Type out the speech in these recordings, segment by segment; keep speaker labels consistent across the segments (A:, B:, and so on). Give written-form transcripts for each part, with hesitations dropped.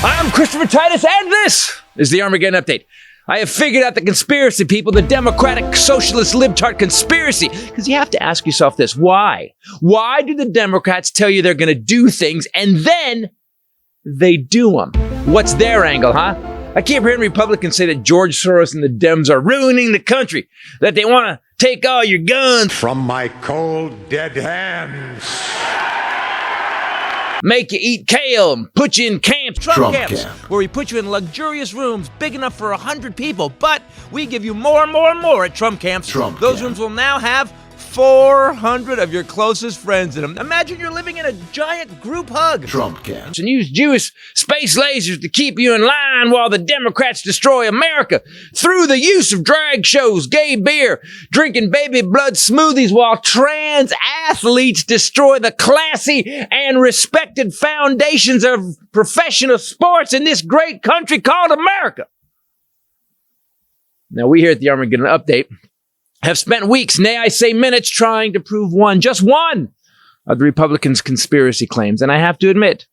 A: I'm Christopher Titus, and this is the Armageddon Update. I have figured out the conspiracy, people, the Democratic Socialist Libtard conspiracy. Because you have to ask yourself this, why? Why do the Democrats tell you they're going to do things, and then they do them? What's their angle, huh? I keep hearing Republicans say that George Soros and the Dems are ruining the country, that they want to take all your guns
B: from my cold, dead hands.
A: Make you eat kale and put you in camps, Trump camps,
B: camp,
A: where we put you in luxurious rooms big enough for 100 people, but we give you more and more and more at Trump camps. Those rooms will now have 400 of your closest friends in them. Imagine you're living in a giant group hug.
B: Trump camps.
A: And use Jewish space lasers to keep you in line while the Democrats destroy America through the use of drag shows, gay beer, drinking baby blood smoothies while trans athletes destroy the classy and respected foundations of professional sports in this great country called America. Now, we here at the Armageddon Update have spent weeks, nay, I say minutes, trying to prove just one of the Republicans' conspiracy claims. And I have to admit,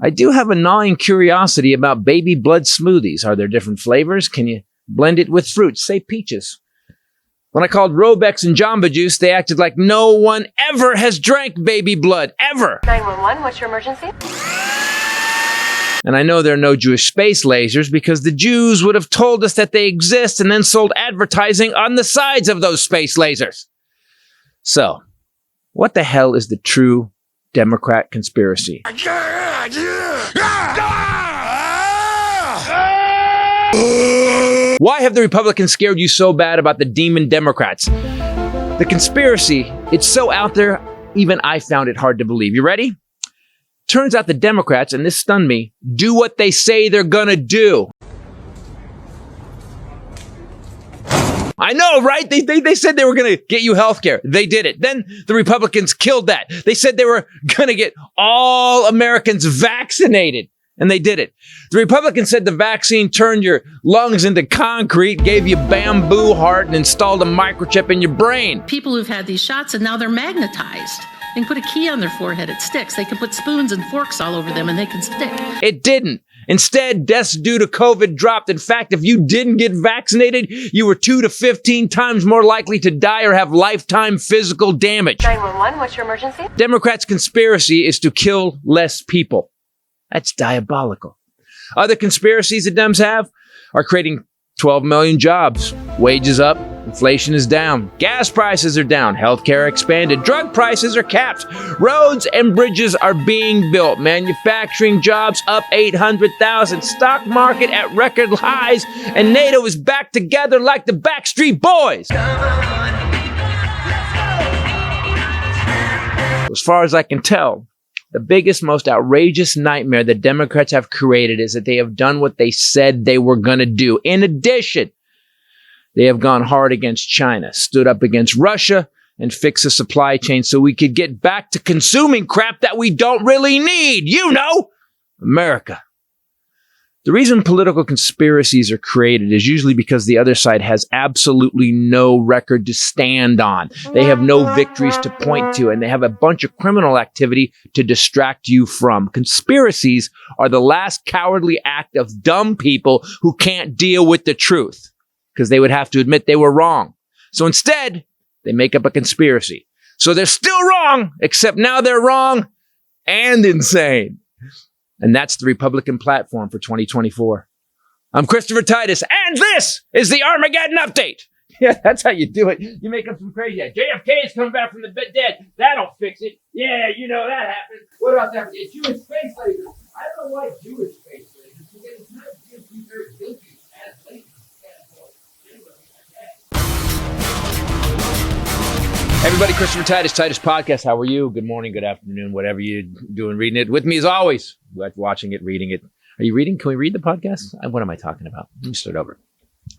A: I do have a gnawing curiosity about baby blood smoothies. Are there different flavors? Can you blend it with fruits, say peaches? When I called Robex and Jamba Juice, they acted like no one ever has drank baby blood, ever.
C: 911, what's your emergency?
A: And I know there are no Jewish space lasers because the Jews would have told us that they exist and then sold advertising on the sides of those space lasers. So, what the hell is the true Democrat conspiracy? Why have the Republicans scared you so bad about the demon Democrats? The conspiracy, it's so out there, even I found it hard to believe. You ready? Turns out the Democrats, and this stunned me, do what they say they're gonna do. I know, right? They said they were gonna get you health care. They did it. Then the Republicans killed that. They said they were gonna get all Americans vaccinated. And they did it. The Republicans said the vaccine turned your lungs into concrete, gave you bamboo heart, and installed a microchip in your brain.
D: People who've had these shots and now they're magnetized. They can put a key on their forehead, it sticks. They can put spoons and forks all over them and they can stick.
A: It didn't. Instead, deaths due to COVID dropped. In fact, if you didn't get vaccinated, you were 2 to 15 times more likely to die or have lifetime physical damage.
C: 911, what's your emergency?
A: Democrats' conspiracy is to kill less people. That's diabolical. Other conspiracies the Dems have are creating 12 million jobs, wages up, inflation is down, gas prices are down, healthcare expanded, drug prices are capped, roads and bridges are being built, manufacturing jobs up 800,000, stock market at record highs, and NATO is back together like the Backstreet Boys. As far as I can tell, the biggest, most outrageous nightmare the Democrats have created is that they have done what they said they were going to do. In addition, they have gone hard against China, stood up against Russia, and fixed the supply chain so we could get back to consuming crap that we don't really need. You know, America. The reason political conspiracies are created is usually because the other side has absolutely no record to stand on. They have no victories to point to, and they have a bunch of criminal activity to distract you from. Conspiracies are the last cowardly act of dumb people who can't deal with the truth, because they would have to admit they were wrong. So instead, they make up a conspiracy. So they're still wrong, except now they're wrong and insane. And that's the Republican platform for 2024. I'm Christopher Titus, and this is the Armageddon Update. Yeah, that's how you do it. You make up some crazy. JFK is coming back from the dead. That'll fix it. Yeah, you know that happened. What else happened? Jewish space lasers. I don't know why Jewish space lasers. Because it's not just very guilty as lasers. Everybody, Christopher Titus, Titus Podcast. How are you? Good morning, good afternoon, whatever you're doing, reading it. With me as always, watching it, reading it. Are you reading? Can we read the podcast? What am I talking about? Let me start over.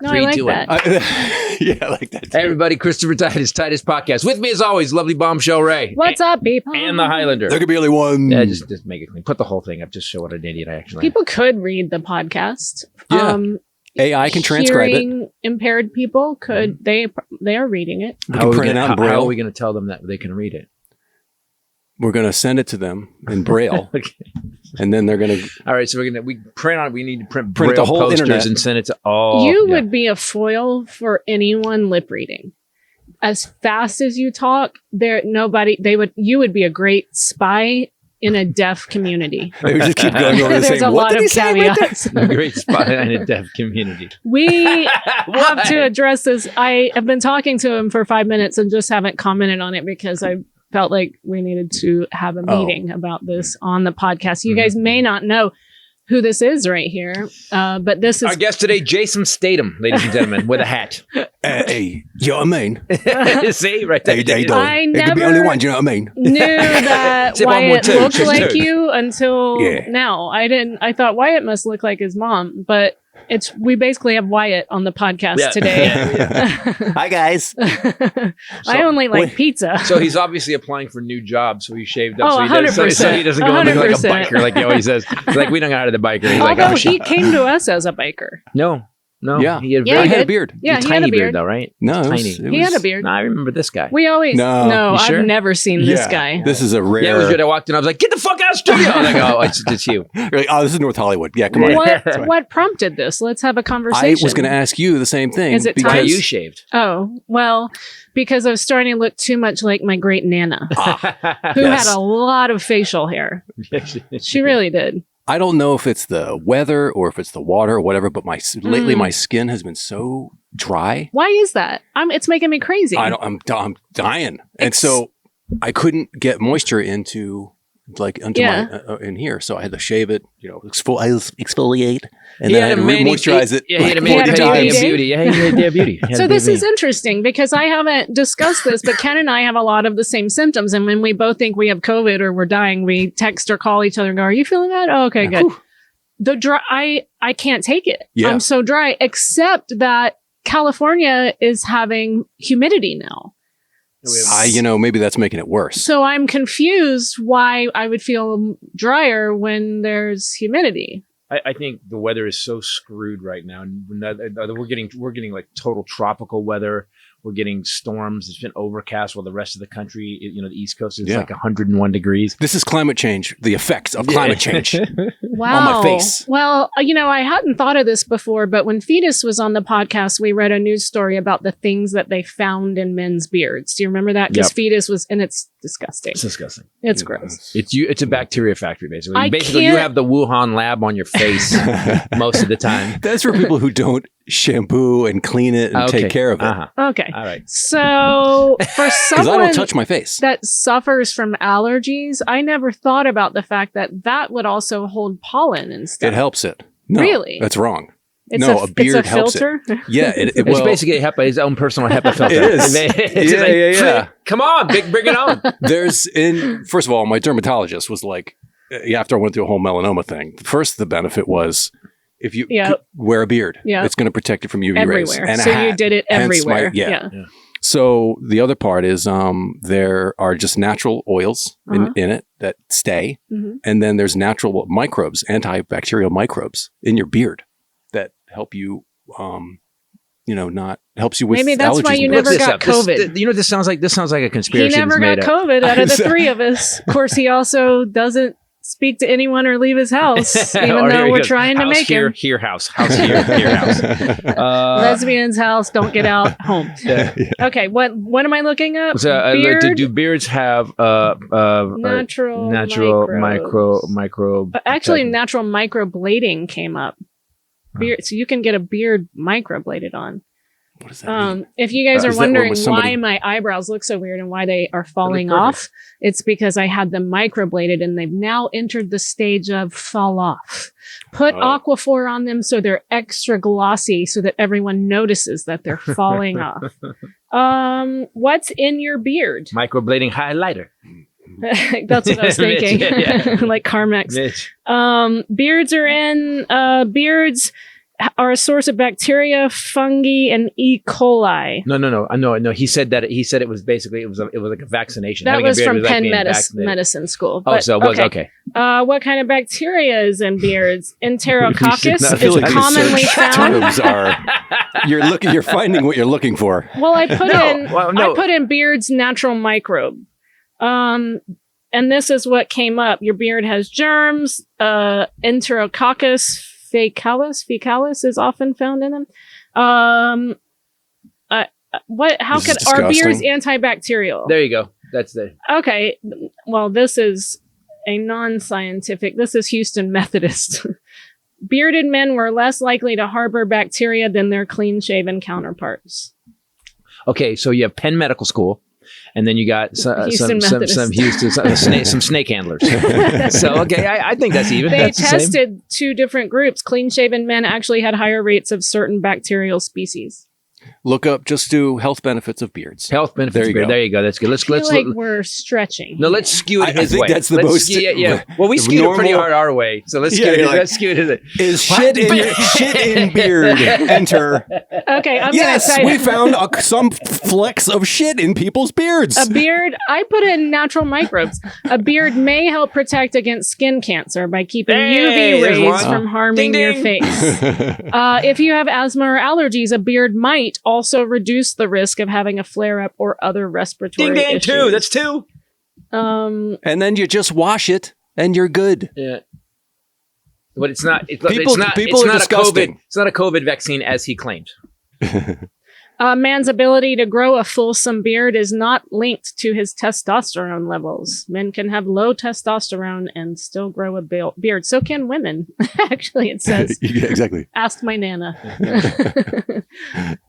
E: No, I like that.
F: Yeah, I like that too.
A: Hey, everybody, Christopher Titus, Titus Podcast. With me as always, lovely bombshell Ray.
E: What's up, people?
A: And the Highlander.
F: There could be only one.
A: Yeah, just make it clean. Put the whole thing up. Just show what an idiot I actually am.
E: People could read the podcast.
F: Yeah. AI can transcribe it.
E: Impaired people could. They are reading it.
F: We can print it out in Braille.
A: How are we going to tell them that they can read it?
F: We're going to send it to them in Braille.
A: Okay.
F: and then they're going to
A: All right, so we need to print
F: Print
A: Braille
F: the whole
A: posters
F: internet.
A: and send it to all.
E: You would be a foil for anyone lip reading. As fast as you talk, you would be a great spy in a deaf community.
F: they would just keep going over the
E: There's
F: same.
E: a
F: What
E: lot
F: did
E: of
F: he say right there?
E: caveats.
A: a great spot in a deaf community.
E: We have to address this. I have been talking to him for 5 minutes and just haven't commented on it because I felt like we needed to have a meeting about this on the podcast. You guys may not know who this is right here, but this is
A: Our guest today, Jason Statham, ladies and gentlemen, with a hat.
F: Hey, you know what I mean?
A: See, right there.
F: Hey, how you doing?
E: I
F: It could be
E: never-
F: only one, you know what I mean?
E: knew that
A: Say one more
E: Wyatt
A: too,
E: looked
A: just
E: like
A: two.
E: you until
F: Yeah.
E: now. I thought Wyatt must look like his mom, but we basically have Wyatt on the podcast
A: Yeah.
E: today.
F: Hi, guys.
E: I only like pizza.
A: So he's obviously applying for new jobs, so he shaved up.
E: Oh,
A: so, he does, so
E: 100%.
A: he doesn't go and look like a
E: 100%.
A: biker, like he always says. It's like, we don't know how to the biker. He's like,
E: Although
A: oh,
E: he
A: shit.
E: came to us as a biker.
A: No.
F: Yeah.
A: He had
E: Yeah,
A: very
F: I had a
E: did.
F: beard.
E: Yeah, he
A: tiny
E: had a
A: beard,
E: beard.
A: though, right?
F: No, it was-
A: Tiny.
F: it
E: He had
F: was-
E: a beard.
A: No, I remember this guy.
E: We always
F: No.
A: You sure?
E: I've never seen this
F: Yeah.
E: guy.
F: This is a rare.
A: Yeah, it was good. I walked in. I was like, get the fuck out of the studio. I was like, oh, it's you.
F: You're like, oh, this is North Hollywood. Yeah, come on.
E: What prompted this? Let's have a
F: I
E: conversation.
F: was going to ask you the same thing.
E: Is it
A: Why are
E: Because-
A: you shaved?
E: Oh, well, because I was starting to look too much like my great Nana, who
F: Yes.
E: had a lot of facial hair. She really did.
F: I don't know if it's the weather or if it's the water or whatever, but lately my skin has been so dry.
E: Why is that? It's making me crazy.
F: I'm dying, and so I couldn't get moisture into my in here, so I had to shave it. Exfoliate, and then I had to re-moisturize it.
A: Yeah, he had a
F: like
A: mani
F: 40
A: day
F: times.
A: of beauty. Yeah, he had a day of beauty. He had
E: So
A: a day
E: this
A: of
E: is
A: beauty.
E: interesting because I haven't discussed this, but Ken and I have a lot of the same symptoms. And when we both think we have COVID or we're dying, we text or call each other and go, "Are you feeling that?" Oh, okay, good. The dry, I can't take it.
F: Yeah.
E: I'm so dry. Except that California is having humidity now.
F: Maybe that's making it worse.
E: So I'm confused why I would feel drier when there's humidity.
A: I think the weather is so screwed right now. We're getting like total tropical weather. We're getting storms. It's been overcast while the rest of the country, the East Coast is like 101 degrees.
F: This is climate change, the effects of climate change.
E: Wow.
F: On my face.
E: Well, I hadn't thought of this before, but when Fetus was on the podcast, we read a news story about the things that they found in men's beards. Do you remember that? Because
A: Yep.
E: Fetus was, and it's disgusting.
A: It's disgusting.
E: It's gross.
A: It's a bacteria factory, basically.
E: I
A: Basically, you
E: can't-
A: have the Wuhan lab on your face most of the time.
F: That's for people who don't shampoo and clean it and take care of it.
A: Uh-huh.
E: Okay.
A: All right.
E: So for
F: Because I
E: someone
F: don't touch my face.
E: that suffers from allergies, I never thought about the fact that would also hold pollen and stuff.
F: It helps it. No,
E: Really?
F: That's wrong.
E: It's
F: No,
E: a
F: a beard
E: it's a
F: helps it.
E: filter?
F: Yeah,
A: It's
F: well,
A: basically his own personal HEPA filter.
F: It is.
A: It's
F: Yeah,
A: like,
F: yeah.
A: Come on, bring it on.
F: First of all, my dermatologist was like, after I went through a whole melanoma thing, first the benefit was if you wear a beard, it's going to protect you from UV rays.
E: Everywhere.
F: And a
E: So you
F: hat.
E: did it
F: Hence
E: everywhere.
F: yeah. So the other part is there are just natural oils in it that stay.
E: Mhm.
F: And then there's natural microbes, antibacterial microbes in your beard that help you, helps you with
E: Maybe that's why
F: allergies
E: you
F: and
E: never
F: bugs.
E: got COVID.
A: This sounds like a
E: He
A: conspiracy.
E: never got
A: that's made up.
E: COVID out of the three of us. Of course, he also doesn't speak to anyone or leave his house, even
A: Or here
E: though
A: he
E: we're
A: goes,
E: trying to
A: house
E: make
A: here,
E: him.
A: here house here house.
E: Lesbian's house, don't get out, home. Okay, what am I looking up?
A: So,
E: Beard?
A: do beards have
E: Natural
A: micro?
E: Actually, natural microblading came up. Beard, so you can get a beard microbladed on.
F: What does that mean?
E: If you guys are
F: Is that where
E: wondering
F: somebody-
E: why my eyebrows look so weird and why they are falling
A: perfect.
E: off, it's because I had them microbladed and they've now entered the stage of fall off. Put Aquaphor on them so they're extra glossy so that everyone notices that they're falling off. What's in your beard?
A: Microblading highlighter.
E: That's what I was thinking.
A: Yeah.
E: Like Carmex.
A: Mitch.
E: Beards are a source of bacteria, fungi, and E. coli.
A: No. He said it was basically it was like a vaccination.
E: That
A: Having a
E: was
A: beard
E: from
A: like
E: Penn
A: being
E: Medicine School.
A: Oh, so it was okay.
E: What kind of bacteria is in beards? Enterococcus
A: not
F: I feel
E: is
F: like
E: commonly
F: your search
E: found.
F: terms are you're finding what you're looking for.
E: Well, I put
A: No.
E: in beards natural microbe. and this is what came up. Your beard has germs. Enterococcus fecalis is often found in them. How are beards antibacterial?
A: There you go. That's
E: okay. Well, this is a non-scientific. This is Houston Methodist. Bearded men were less likely to harbor bacteria than their clean-shaven counterparts.
A: Okay, so you have Penn Medical School, and then you got some snake handlers. So okay, I think that's even.
E: They
A: that's
E: tested two different groups. Clean-shaven men actually had higher rates of certain bacterial species.
F: Look up, just do health benefits of beards.
A: Health benefits.
F: There you go.
A: There you go. That's good. Let's
E: we're stretching.
A: No, let's skew it his way.
F: I think that's the most.
A: Yeah. Well, we skewed it pretty hard our way, so let's skew it. Let's skew it.
F: Is shit in beard? Enter.
E: Okay, I'm
F: yes,
E: gonna say
F: we found some flecks of shit in people's beards.
E: A beard. I put in natural microbes. A beard may help protect against skin cancer by keeping UV rays from harming your face. If you have asthma or allergies, a beard might also reduce the risk of having a flare-up or other respiratory issues.
A: Two. That's two.
F: And then you just wash it, and you're good.
A: Yeah. But it's not. It's
F: People
A: not
F: are disgusting.
A: It's not a COVID vaccine as he claimed.
E: A man's ability to grow a fulsome beard is not linked to his testosterone levels. Men can have low testosterone and still grow a beard. So can women. Actually, it says.
F: Yeah, exactly.
E: Ask my Nana.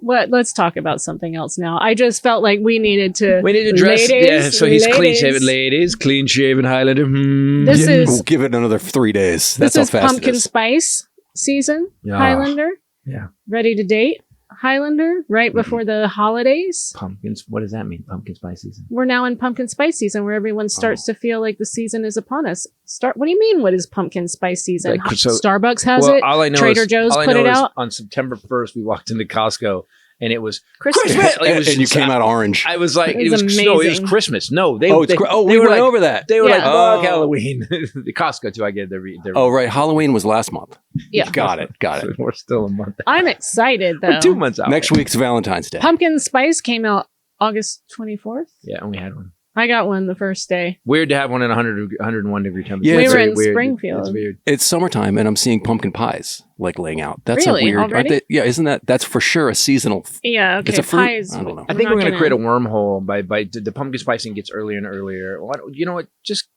E: Let's talk about something else now. I just felt like we needed to
A: dress.
E: Ladies,
A: so he's clean-shaven, ladies. Clean-shaven Highlander.
E: We'll
F: give it another 3 days. That's
E: how fast
F: it
E: pumpkin
F: is.
E: Spice season. Highlander.
A: Yeah.
E: Ready to date. Highlander, right before the holidays.
A: Pumpkins. What does that mean? Pumpkin spice season.
E: We're now in pumpkin spice season, where everyone starts to feel like the season is upon us. What do you mean? What is pumpkin spice season? Starbucks has it.
A: All I know
E: Trader Joe's put it out.
A: On September 1st, we walked into Costco. And it was
E: Christmas.
F: And you came out orange.
A: I was like,
E: it was amazing.
A: No, it was Christmas. No,
F: we went over that.
A: They were like, fuck Halloween. The Costco too. I get their.
F: Oh, right. Halloween was last month.
E: Yeah.
F: Got it.
A: We're still a month out.
E: I'm excited though.
A: We're 2 months out.
F: Next week's Valentine's Day.
E: Pumpkin Spice came out August 24th.
A: Yeah, and we had one.
E: I got one the first day.
A: Weird to have one in 101 degree temperature.
F: Yeah,
E: we were in
A: weird.
E: Springfield.
A: It's weird.
F: It's summertime, and I'm seeing pumpkin pies laying out. That's
E: really?
F: a weird.
E: Already?
F: Isn't that's for sure a seasonal?
E: Yeah, okay.
F: It's a fruit.
E: Pies.
F: I don't know.
A: I think we're going to create a wormhole by the pumpkin spicing gets earlier and earlier. You know what? Just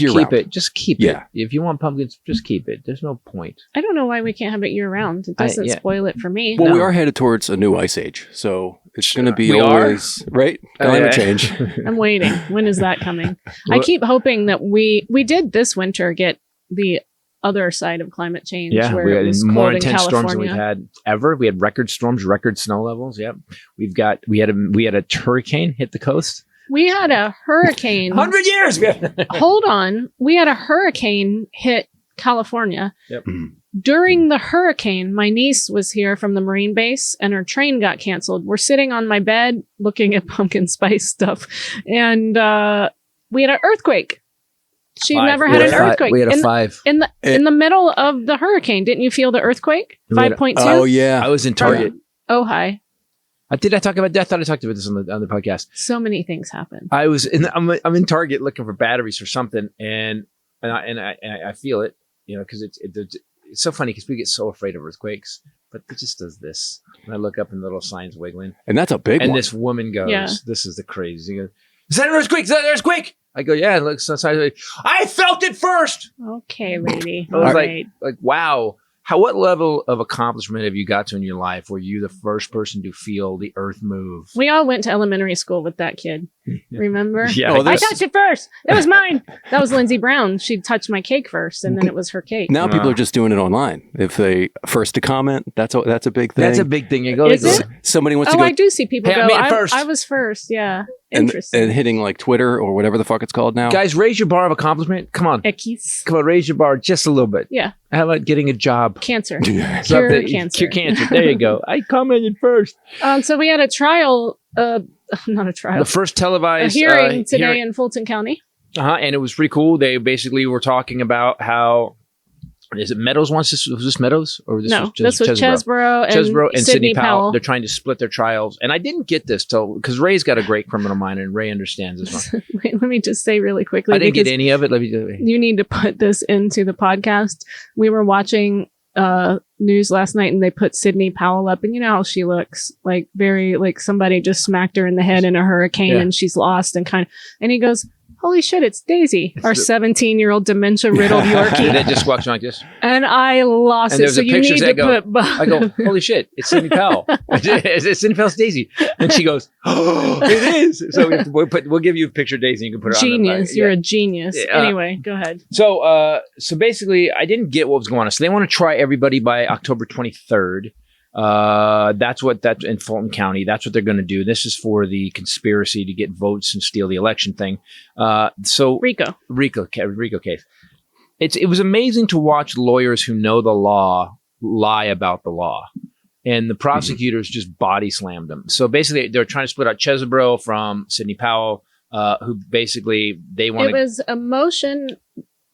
F: year
A: keep
F: round.
A: it. Just keep
F: Yeah.
A: it. If you want pumpkins, just keep it. There's no point.
E: I don't know why we can't have it year round. It doesn't spoil it for me.
F: Well, we are headed towards a new ice age, so it's going to be always right. Climate change.
E: I'm waiting. When is that coming? I keep hoping that we did this winter get the other side of climate change.
A: Yeah,
E: where
A: we
E: it
A: had
E: was
A: more
E: cold in
A: intense storms than
E: California.
A: we've had ever. We had record storms, record snow levels. Yep. We had a hurricane hit the coast.
E: We had a hurricane.
A: 100 years.
E: Hold on. We had a hurricane hit California.
A: Yep.
E: During the hurricane, my niece was here from the Marine base and her train got canceled. We're sitting on my bed looking at pumpkin spice stuff. And we had an earthquake. She'd never had an earthquake.
A: We had a 5.
E: In the middle of the hurricane. Didn't you feel the earthquake? 5.2?
F: Oh, yeah.
A: I was in Target.
E: Oh, hi.
A: Did I talk about that? I thought I talked about this on the podcast.
E: So many things happen.
A: I'm in Target looking for batteries for something, and I feel it, because it's so funny because we get so afraid of earthquakes, but it just does this. And I look up and the little signs wiggling,
F: and that's a big one.
A: And this woman goes, "This is the crazy." She goes, "Is that an earthquake? Is that an earthquake?" I go, "Yeah." It looks outside. I felt it first.
E: Okay, lady.
A: I was
E: right.
A: like, wow. What level of accomplishment have you got to in your life where you're the first person to feel the earth move?
E: We all went to elementary school with that kid. Remember?
A: Yeah.
E: I touched it first. It was mine. That was Lindsay Brown. She touched my cake first, and then it was her cake.
F: Now people are just doing it online. If they first to comment, that's a big thing.
A: That's a big thing. You go.
E: Is it?
F: Somebody wants to go.
E: I do see people go.
A: I made it first.
E: I was first. Yeah.
F: And
E: Interesting.
F: hitting like Twitter or whatever the fuck it's called now.
A: Guys, raise your bar of accomplishment. Come on.
E: Eckies.
A: Come on, raise your bar just a little bit.
E: Yeah.
A: How about getting a job?
E: Cancer.
F: Yeah.
E: Cure cancer.
A: Cure cancer. There you go. I commented first.
E: So we had a trial, not a trial.
A: The first televised
E: a hearing today in Fulton County.
A: And it was pretty cool. They basically were talking about how Is it Meadows wants this? Was this Meadows? Or this
E: No, this was Chesbrough and Sidney Powell.
A: They're trying to split their trials. And I didn't get this because Ray's got a great criminal mind and Ray understands this one.
E: Wait, let me just say really quickly.
A: I didn't get any of it.
E: You need to put this into the podcast. We were watching news last night and they put Sidney Powell up, and you know how she looks, like very like somebody just smacked her in the head in a hurricane and she's lost and and he goes, holy shit, it's Daisy, our 17-year-old dementia-riddled Yorkie.
A: That just walks around just.
E: And I lost it. So you need to put.
A: I go, holy shit, it's Sidney Powell. It's Sidney Powell's Daisy. And she goes, oh, it is. So we'll give you a picture of Daisy and you can put it on.
E: Genius. You're a genius. Anyway, go ahead.
A: So basically, I didn't get what was going on. So they want to try everybody by October 23rd. That's in Fulton County. That's what they're going to do. This is for the conspiracy to get votes and steal the election thing. So RICO case. It was amazing to watch lawyers who know the law lie about the law, and the prosecutors just body slammed them. So basically, they're trying to split out Chesbrough from Sidney Powell, who basically they want.
E: It was a motion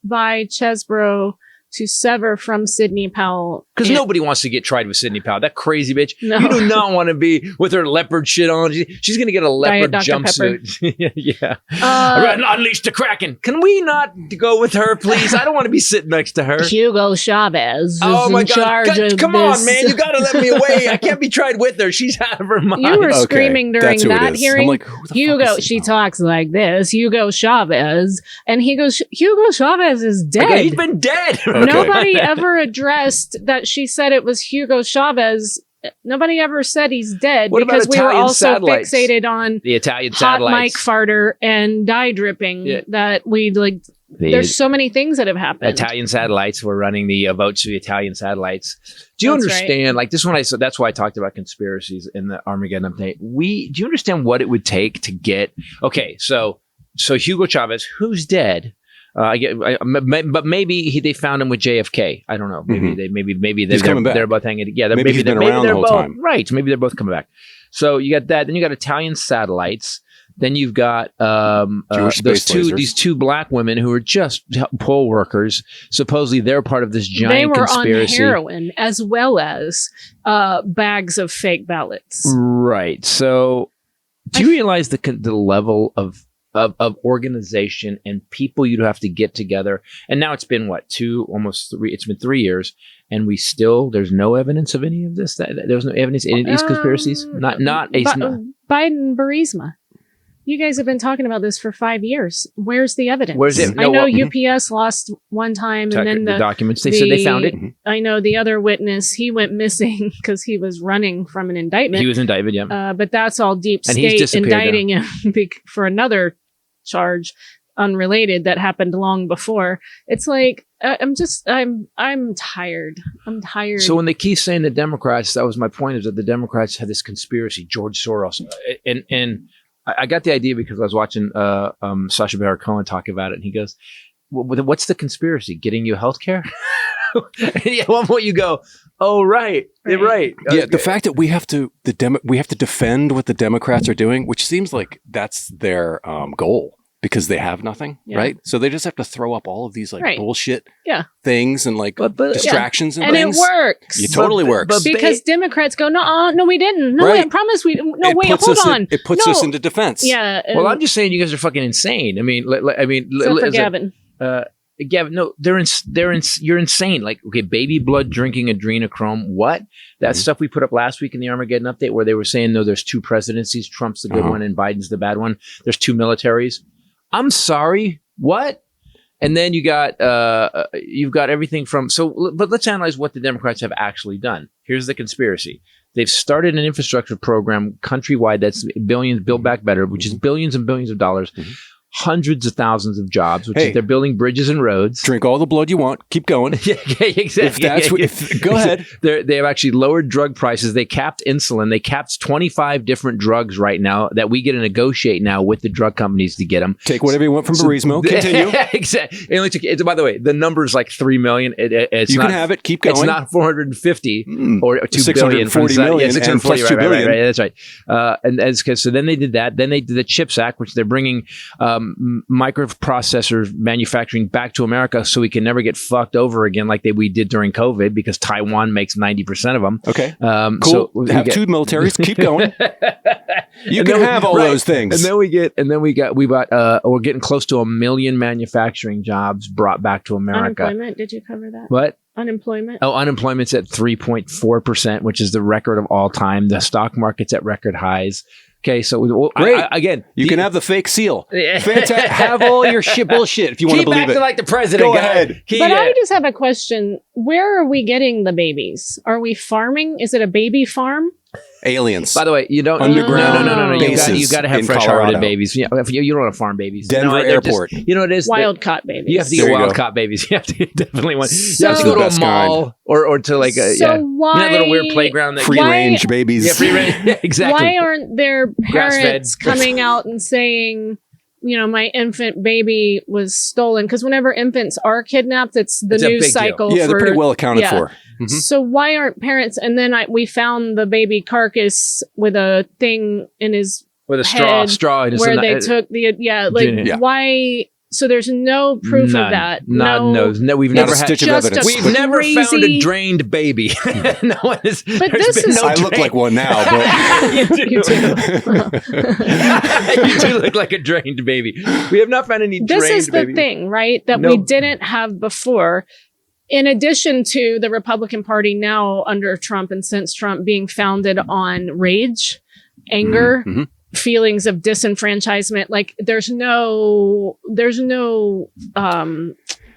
E: by Chesbrough to sever from Sidney Powell.
A: Because nobody wants to get tried with Sidney Powell. That crazy bitch.
E: No.
A: You do not want to be with her leopard shit on. She's going to get a leopard jumpsuit. Yeah. Unleash the Kraken. Can we not go with her, please? I don't want to be sitting next to her.
E: Hugo Chavez is
A: in
E: charge of
A: come
E: this.
A: on, man. You got to let me away. I can't be tried with her. She's out of her mind.
E: You were screaming during that hearing.
F: I'm like, who the
E: Hugo,
F: fuck is
E: she talks like this. Hugo Chavez. And he goes, Hugo Chavez is dead.
A: Okay, he's been dead.
E: Nobody ever addressed that she said it was Hugo Chavez. Nobody ever said he's dead because we were also fixated on
A: the Italian
E: hot
A: satellites,
E: mic farter and dye dripping that we like. There's so many things that have happened.
A: Italian satellites were running the votes for the Italian satellites. Do you understand? Right. Like this one, that's why I talked about conspiracies in the Armageddon update. Do you understand what it would take to get? Okay, so Hugo Chavez, who's dead. But maybe they found him with JFK. I don't know. Maybe they're both hanging. Yeah,
F: maybe he's been around the whole time.
A: Right. Maybe they're both coming back. So you got that. Then you got Italian satellites. Then you've got these two black women who are just poll workers. Supposedly they're part of this giant conspiracy.
E: They were on heroin as well as bags of fake ballots.
A: Right. So do you realize the level of organization and people you'd have to get together? And now it's been almost 3, it's been 3 years, and there's no evidence of any of this. There was no evidence in any of these conspiracies.
E: Biden Burisma. You guys have been talking about this for 5 years. Where's the evidence?
A: Where's it?
E: I know UPS lost one time, and then
A: the documents. They said they found it.
E: I know the other witness, he went missing because he was running from an indictment.
A: He was indicted, yeah.
E: But that's all deep state indicting him for another charge unrelated that happened long before. It's like I'm tired. I'm tired.
A: So when they keep saying the Democrats, that was my point, is that the Democrats had this conspiracy, George Soros, and I got the idea because I was watching Sacha Baron Cohen talk about it, and he goes, "What's the conspiracy? Getting you health care?" Yeah, at one point you go, "Oh, right. Right."
F: Yeah, okay. The fact that we have to defend what the Democrats are doing, which seems like that's their goal because they have nothing, right? So they just have to throw up all of these bullshit things and distractions and things.
E: And it works.
F: It totally works.
E: Because Democrats go, no, we didn't. No, I promise we didn't. No, wait, hold on.
F: It puts us into defense.
E: Yeah.
A: Well, I'm just saying you guys are fucking insane. I mean,
E: except for Gavin.
A: Gavin, no, you're insane. Like, okay, baby blood drinking adrenochrome. What? That stuff we put up last week in the Armageddon update where they were saying, no, there's 2 presidencies. Trump's the good one and Biden's the bad one. There's 2 militaries. I'm sorry. What? And then you've got everything from, but let's analyze what the Democrats have actually done. Here's the conspiracy. They've started an infrastructure program countrywide that's billions, Build Back Better, which is billions and billions of dollars. Hundreds of thousands of jobs, which is they're building bridges and roads.
F: Drink all the blood you want. Keep going.
A: Yeah, exactly.
F: Go ahead.
A: They have actually lowered drug prices. They capped insulin. They capped 25 different drugs right now that we get to negotiate now with the drug companies to get them.
F: Take whatever you want from Burisma. Continue.
A: Exactly. By the way, the number is like 3 million. You
F: can have it. Keep going.
A: It's not 450 or 2 billion.
F: 640 million.
A: 640,
F: and plus 2 billion.
A: Right, that's right. So then they did that. Then they did the CHIPS Act, which they're bringing microprocessor manufacturing back to America so we can never get fucked over again like we did during COVID, because Taiwan makes 90% of them.
F: Okay. Cool. So have two militaries. Keep going. You can have all those things.
A: And then we're getting close to 1 million manufacturing jobs brought back to America.
E: Unemployment, did you cover that?
A: What?
E: Unemployment?
A: Oh, unemployment's at 3.4%, which is the record of all time. The stock market's at record highs. Okay, so
F: great.
A: Again,
F: you can have the fake seal. Fantastic. Have all your shit bullshit if you want to believe it.
A: Keep acting like the president.
F: Go ahead.
E: But I just have a question. Where are we getting the babies? Are we farming? Is it a baby farm?
F: Aliens.
A: By the way, you don't
F: underground.
A: No. You got to have fresh harvested babies. You don't want to farm babies.
F: Denver Airport.
A: It is
E: wild caught babies.
A: You have to get wild caught babies. You have to definitely want. You have to go to a mall or to like a little weird playground. That
F: free range babies.
A: Yeah, free range. Yeah, exactly.
E: Why aren't there parents coming out and saying, my infant baby was stolen? Because whenever infants are kidnapped, it's the news cycle.
F: Yeah, they're pretty well accounted for.
E: Mm-hmm. So why aren't parents? And then we found the baby carcass with a thing in his
A: with a straw in his
E: where they took why? So there's no proof of that.
A: No, we've never had
F: stitch of evidence.
A: We've never found a drained baby. No one is.
E: But this is.
F: I look like one now, but
A: you do. You do look like a drained baby. We have not found any.
E: This
A: drained
E: is the thing, right? That we didn't have before. In addition to the Republican Party now under Trump and since Trump being founded on rage, anger. Mm-hmm. Feelings of disenfranchisement, like there's no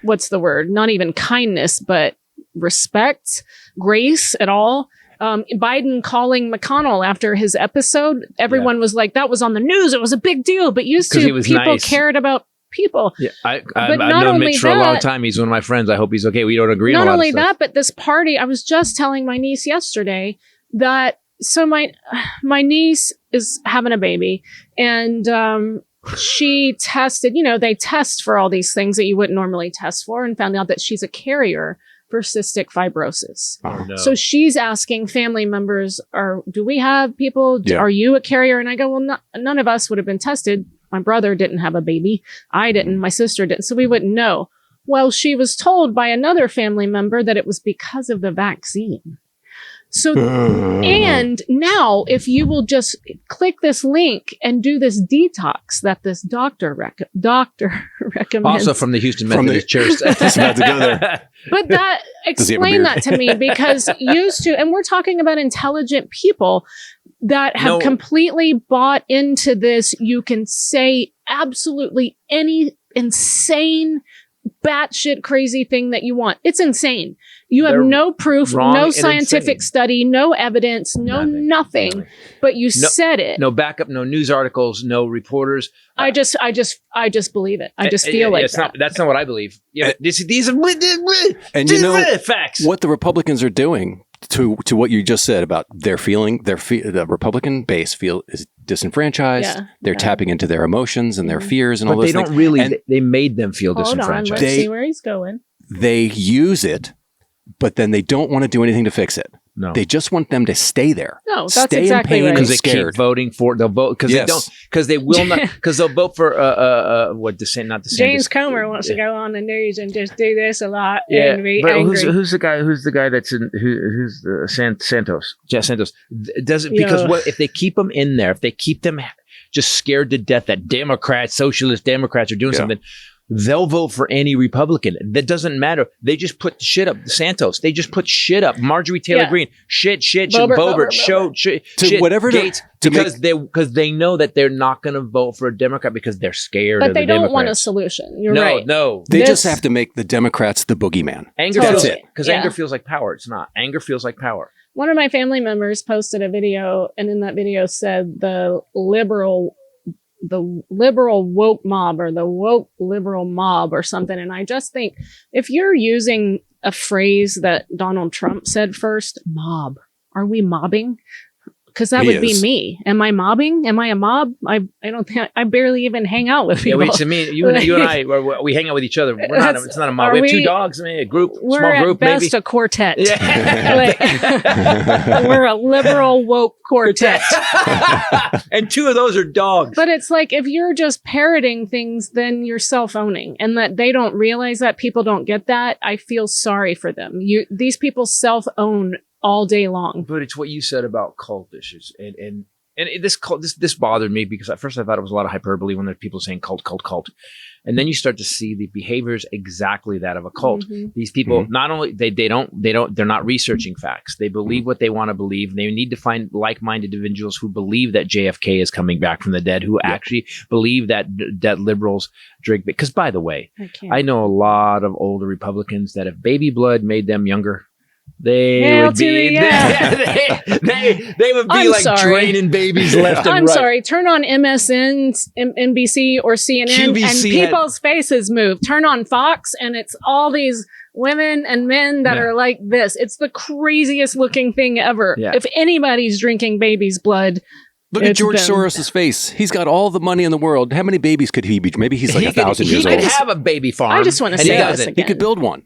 E: what's the word, not even kindness, but respect, grace at all. Biden calling McConnell after his episode, everyone was like, that was on the news, it was a big deal, but used to people cared about people.
A: Yeah, I've known Mitch for a long time. He's one of my friends. I hope he's okay. We don't agree on a lot of stuff.
E: Not only that, but this party, I was just telling my niece yesterday that so my niece is having a baby, and she tested, they test for all these things that you wouldn't normally test for, and found out that she's a carrier for cystic fibrosis.
A: Oh, no.
E: So she's asking family members, do we have people? Yeah. Are you a carrier? And I go, well, none of us would have been tested. My brother didn't have a baby. I didn't. My sister didn't. So we wouldn't know. Well, she was told by another family member that it was because of the vaccine. So, and now if you will just click this link and do this detox that this doctor recommends.
A: Also from the Houston Methodist Church.
F: Just about to go there.
E: But explain that to me, because and we're talking about intelligent people that have completely bought into this. You can say absolutely any insane, batshit crazy thing that you want. It's insane. You have no proof, no scientific study, no evidence, nothing. But you said it.
A: No backup, no news articles, no reporters.
E: I just believe it. I just feel like that.
A: That's not what I believe. Yeah, these are facts.
F: What the Republicans are doing to what you just said about their feeling, the Republican base is disenfranchised. Yeah. They're tapping into their emotions and their fears and all those things. But
A: they don't really. They made them feel disenfranchised.
E: Let's see where he's going.
F: They use it, but then they don't want to do anything to fix it. No, they just want them to stay there.
E: No, that's exactly right.
A: Because they keep voting for. They'll vote because they don't. Because they will not. Because they'll vote for not DeSantis.
E: James Comer wants to go on the news and just do this a lot.
A: Yeah,
E: and be
A: but
E: angry.
A: Who's the guy that's in? Who's Santos? Jeff Santos does it because if they keep them in there, if they keep them just scared to death that socialist Democrats are doing something. They'll vote for any Republican. That doesn't matter. They just put shit up. Santos. They just put shit up. Marjorie Taylor Greene. Shit. Boebert. Shit.
F: Whatever.
A: Gates. Because they know that they're not going to vote for a Democrat because they're scared.
E: But they don't
A: Democrats.
E: want a solution. You're right.
A: No.
F: They just have to make the Democrats the boogeyman.
A: Anger. That's it. Because anger feels like power. It's not. Anger feels like power.
E: One of my family members posted a video, and in that video said the liberal woke mob or the woke liberal mob or something. And I just think if you're using a phrase that Donald Trump said first, mob, are we mobbing? because that would be me. Am I mobbing? Am I a mob? I don't think I barely even hang out with people.
A: You and I, we hang out with each other. We're not. It's not a mob. We have 2 dogs. I mean, a group, small group,
E: at best
A: maybe.
E: A quartet.
A: Yeah.
E: We're a liberal woke quartet.
A: And 2 of those are dogs.
E: But it's like if you're just parroting things, then you're self-owning, and that they don't realize that. People don't get that. I feel sorry for them. These people self-own all day long.
A: But it's what you said about cult issues, and this bothered me because at first I thought it was a lot of hyperbole when there's people saying cult, and then you start to see the behaviors exactly that of a cult. These people not only they're not researching facts. They believe what they want to believe. They need to find like-minded individuals who believe that JFK is coming back from the dead, who actually believe that liberals drink. Because by the way, I know a lot of older Republicans that if baby blood made them younger, they would be draining babies left and right.
E: I'm sorry. Turn on MSN, NBC, or CNN, QVC and people's faces move. Turn on Fox, and it's all these women and men that are like this. It's the craziest looking thing ever. Yeah. If anybody's drinking baby's blood,
F: look at George Soros's face. He's got all the money in the world. How many babies could he be? Maybe he's like 1,000 years old.
A: He could have a baby farm.
E: I just want to say this again.
F: He could build one.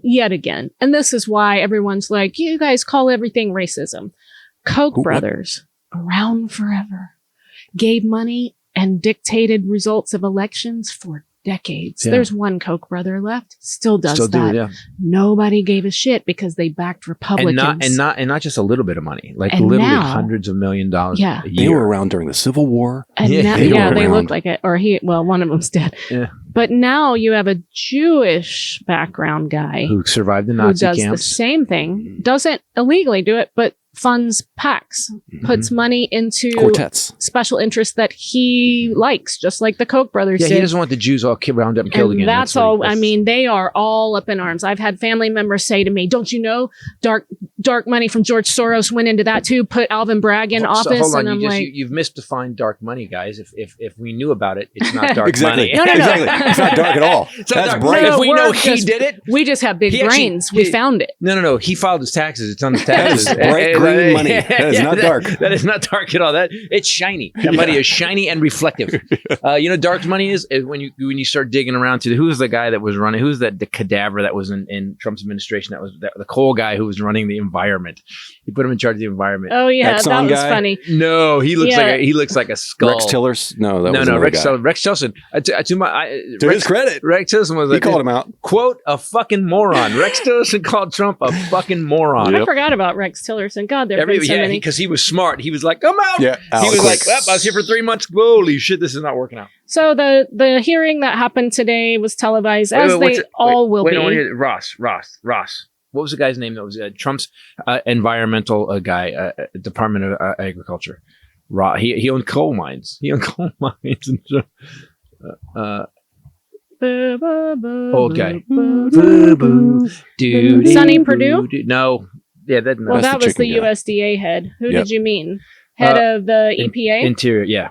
E: Yet again. And this is why everyone's like, you guys call everything racism. Koch brothers, around forever, gave money and dictated results of elections for decades. Yeah. There's one Koch brother left, still does that. Nobody gave a shit because they backed Republicans.
A: And not just a little bit of money, like literally hundreds of $1 million a year.
F: They were around during the Civil War.
E: And they looked like it. Or one of them's dead. Yeah. But now you have a Jewish background guy
A: who survived the Nazi camps.
E: Who does the same thing, doesn't illegally do it, but funds PACs, puts money into
F: quartets,
E: special interests that he likes, just like the Koch brothers did.
A: He doesn't want the Jews all round up and killed again.
E: That's all. I mean, they are all up in arms. I've had family members say to me, "Don't you know, dark money from George Soros went into that too? Put Alvin Bragg in office."
A: Hold on,
E: and I'm like,
A: you've misdefined dark money, guys. If we knew about it, it's not dark
F: exactly.
A: money.
F: No. Exactly. It's not dark at all. That's bright.
A: If we know he did it,
E: we just have big brains. We found it.
A: No. He filed his taxes. It's on his taxes.
F: That is bright green money. That is not dark.
A: That is not dark at all. It's shiny. That money is shiny and reflective. Dark money is when you start digging around to who's the guy that was running, who's the cadaver that was in Trump's administration, that was the coal guy who was running the environment. He put him in charge of the environment.
E: Oh yeah,
F: Exxon
E: that was
F: guy?
E: Funny.
A: No, he looks like a skull.
F: Rex Tillerson? No, that was
A: Rex Tillerson.
F: To his credit,
A: Rex Tillerson was
F: he called him out.
A: Quote, a fucking moron. Rex Tillerson called Trump a fucking moron.
E: I forgot about Rex Tillerson. God, there have been so many.
A: Because he was smart. He was like, I'm out.
F: Yeah,
A: he was like, I was here for 3 months. Holy shit, this is not working out.
E: So the hearing that happened today was televised, as they all will be.
A: Ross. What was the guy's name that was Trump's environmental guy, Department of Agriculture? He owned coal mines. Old guy.
E: Sonny Perdue?
A: No. Yeah,
E: that was the USDA head. Who did you mean? Head of the EPA?
A: Interior, yeah.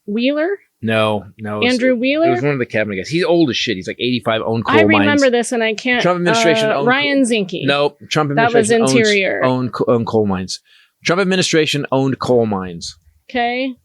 E: Wheeler?
A: No.
E: Andrew Wheeler?
A: It was one of the cabinet guys. He's old as shit. He's like 85, owned coal mines.
E: I remember this and I can't.
A: Trump administration owned
E: Ryan Zinke.
A: No, Trump administration
E: that was Interior.
A: owned coal mines. Trump administration owned coal mines.
E: Okay.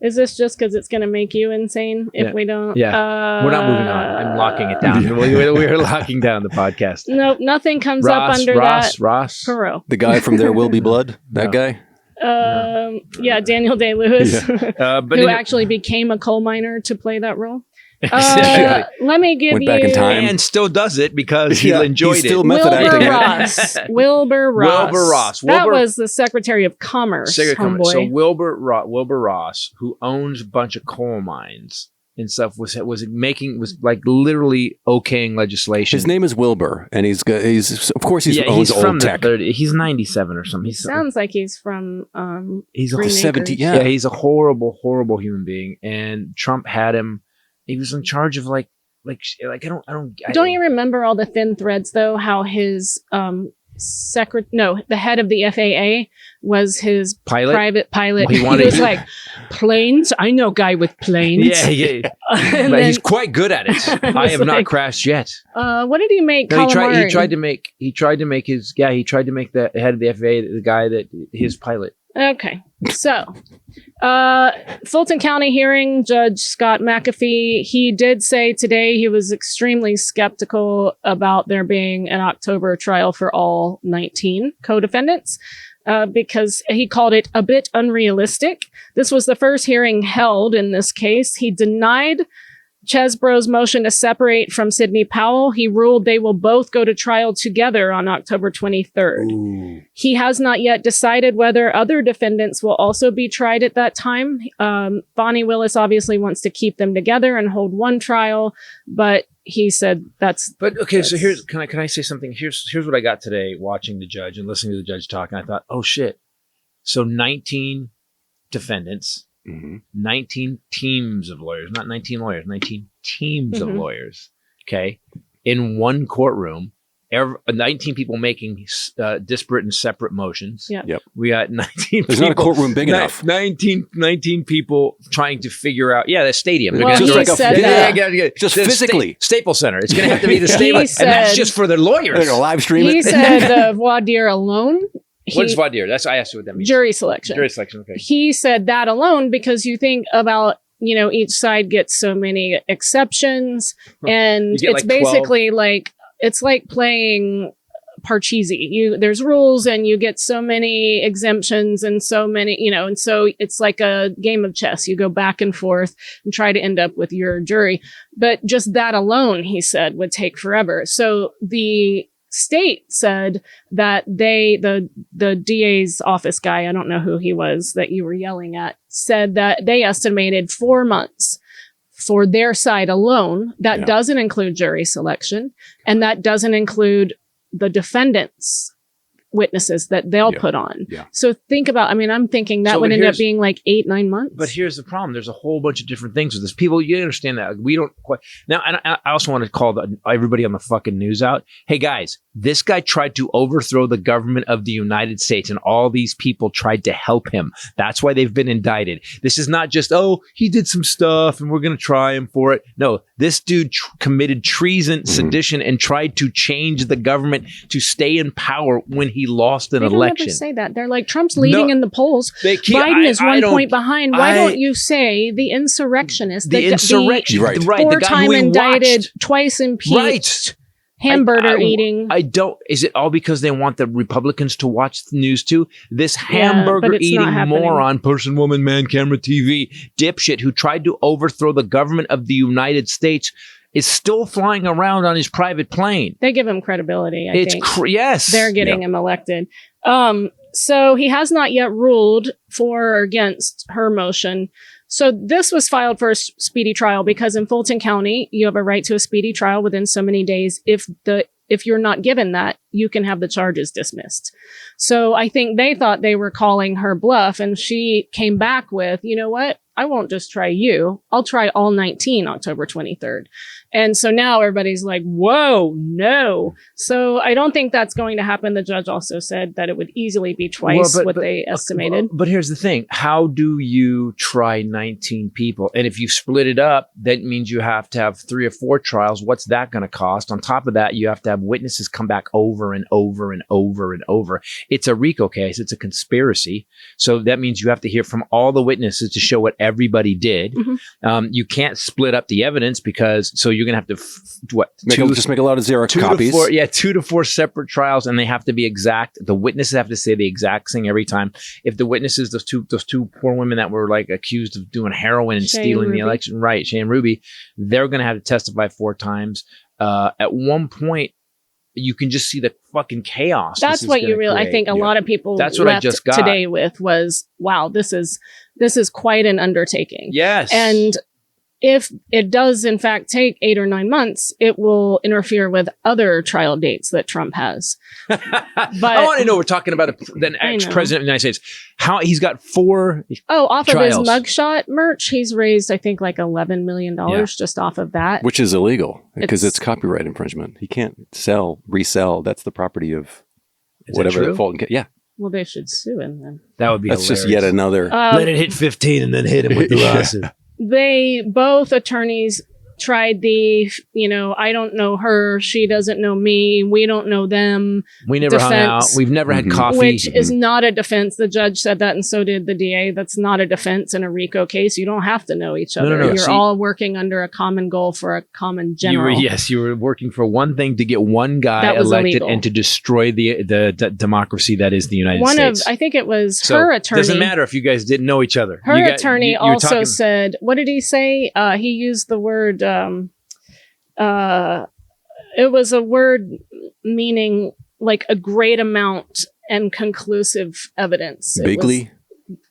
E: Is this just because it's going to make you insane if we don't?
A: Yeah. We're not moving on. I'm locking it down. We're locking down the podcast.
E: Nope. Nothing comes up under that.
A: Ross.
E: Perot.
F: The guy from There Will Be Blood? That guy?
E: Daniel Day-Lewis, who actually became a coal miner to play that role. Let me give
F: Went back in time.
A: And still does it because he enjoyed
F: he's still
A: it.
F: Method acting.
E: Wilbur Ross. That
A: Wilbur,
E: was the Secretary of Commerce.
A: So Wilbur Ross, who owns a bunch of coal mines and stuff, was like literally okaying legislation.
F: His name is Wilbur, and he's of course he owns
A: from
F: old tech.
A: He's 97 or something.
E: Sounds like he's from
A: he's
E: Green
F: 70.
E: Acres.
F: Yeah,
A: he's a horrible human being, and Trump had him. He was in charge of like I don't.
E: Don't you remember all the thin threads though? How his the head of the FAA was his
A: pilot?
E: Private pilot.
A: He
E: was like, planes? I know guy with planes.
A: Yeah. But he's quite good at it. I have not crashed yet.
E: What did he make?
A: No, he tried to make the head of the FAA, the guy that his pilot.
E: Okay. So, Fulton County hearing, Judge Scott McAfee, he did say today he was extremely skeptical about there being an October trial for all 19 co-defendants, because he called it a bit unrealistic. This was the first hearing held in this case. He denied Chesbro's motion to separate from Sidney Powell. He ruled they will both go to trial together on October 23rd. Ooh. He has not yet decided whether other defendants will also be tried at that time. Bonnie Willis obviously wants to keep them together and hold one trial, but he said that's...
A: But okay, so here's... Can I say something? Here's what I got today watching the judge and listening to the judge talk, and I thought, oh shit. So 19 defendants... Mm-hmm. 19 teams of lawyers, not 19 lawyers, 19 teams of lawyers. Okay. In one courtroom, 19 people making disparate and separate motions.
E: Yep.
A: We got 19
F: There's not a courtroom big enough.
A: 19 people trying to figure out, the stadium.
E: Well,
F: just physically.
A: Staples Center. It's going to have to be the Staples. And that's just for the lawyers.
F: They're going to live stream it.
E: He said voir dire alone.
A: What's voir dire? I asked you what that means.
E: Jury selection.
A: Okay.
E: He said that alone because you think about, each side gets so many exceptions, and it's like basically 12. Like, it's like playing Parcheesi. There's rules and you get so many exemptions and so many, and so it's like a game of chess. You go back and forth and try to end up with your jury. But just that alone, he said, would take forever. So the state said that the DA's office guy, I don't know who he was that you were yelling at, said that they estimated 4 months for their side alone. That doesn't include jury selection, and that doesn't include the defendants' witnesses that they'll put on. Yeah. So think about, I'm thinking that would end up being like 8-9 months.
A: But here's the problem. There's a whole bunch of different things with this. People, you understand that. We don't quite. Now, I also want to call everybody on the fucking news out. Hey guys, this guy tried to overthrow the government of the United States, and all these people tried to help him. That's why they've been indicted. This is not just, he did some stuff and we're going to try him for it. No, this dude committed treason, sedition, and tried to change the government to stay in power when he lost an election.
E: They don't ever say that. They're like, Trump's leading in the polls. Biden is 1 point behind. Why don't you say the insurrectionist?
A: The insurrection. Right.
E: 4-time indicted, twice impeached.
A: Right.
E: Hamburger eating.
A: Is it all because they want the Republicans to watch the news too? This hamburger eating moron, person, woman, man, camera, TV, dipshit who tried to overthrow the government of the United States is still flying around on his private plane.
E: They give him credibility, I think.
A: Yes.
E: They're getting him elected. So he has not yet ruled for or against her motion. So this was filed for a speedy trial because in Fulton County, you have a right to a speedy trial within so many days. If you're not given that, you can have the charges dismissed. So I think they thought they were calling her bluff, and she came back with, you know what? I won't just try you. I'll try all 19 October 23rd. And so now everybody's like, whoa, no. So I don't think that's going to happen. The judge also said that it would easily be twice what they estimated.
A: But here's the thing. How do you try 19 people? And if you split it up, that means you have to have 3 or 4 trials. What's that going to cost? On top of that, you have to have witnesses come back over and over and over and over. It's a RICO case. It's a conspiracy. So that means you have to hear from all the witnesses to show what everybody did. Mm-hmm. You can't split up the evidence because you're going to have to
F: just make a lot of Xerox copies.
A: 2 to 4 separate trials, and they have to be exact. The witnesses have to say the exact thing every time. If the witnesses, those two poor women that were like accused of doing heroin and stealing the election, right, Shay and Ruby, they're going to have to testify 4 times. At one point, you can just see the fucking chaos.
E: That's what you really. I think a lot of people. That's what I just got today with was, wow, this is quite an undertaking.
A: Yes,
E: and if it does in fact take 8 or 9 months, it will interfere with other trial dates that Trump has.
A: But I want to know, we're talking about the ex-president of the United States. How he's got 4
E: off
A: trials.
E: Of his mugshot merch, he's raised, I think, like $11 million just off of that.
F: Which is illegal because it's copyright infringement. He can't resell. That's the property of whatever the fault. Yeah.
E: Well, they should sue him then.
A: That would be
F: That's
A: hilarious.
F: just yet another.
A: Let it hit 15 and then hit him with the lawsuit.
E: Both attorneys tried the, I don't know her, she doesn't know me, we don't know them.
A: We never hung out. We've never had coffee.
E: Which is not a defense. The judge said that, and so did the DA. That's not a defense in a RICO case. You don't have to know each other.
A: No.
E: You're all working under a common goal for a common general.
A: You were working for one thing, to get one guy elected illegal, and to destroy the democracy that is the United States.
E: I think it was her attorney.
A: Doesn't matter if you guys didn't know each other.
E: Her attorney also said, what did he say? He used the word, it was a word meaning like a great amount and conclusive evidence.
F: Bigly?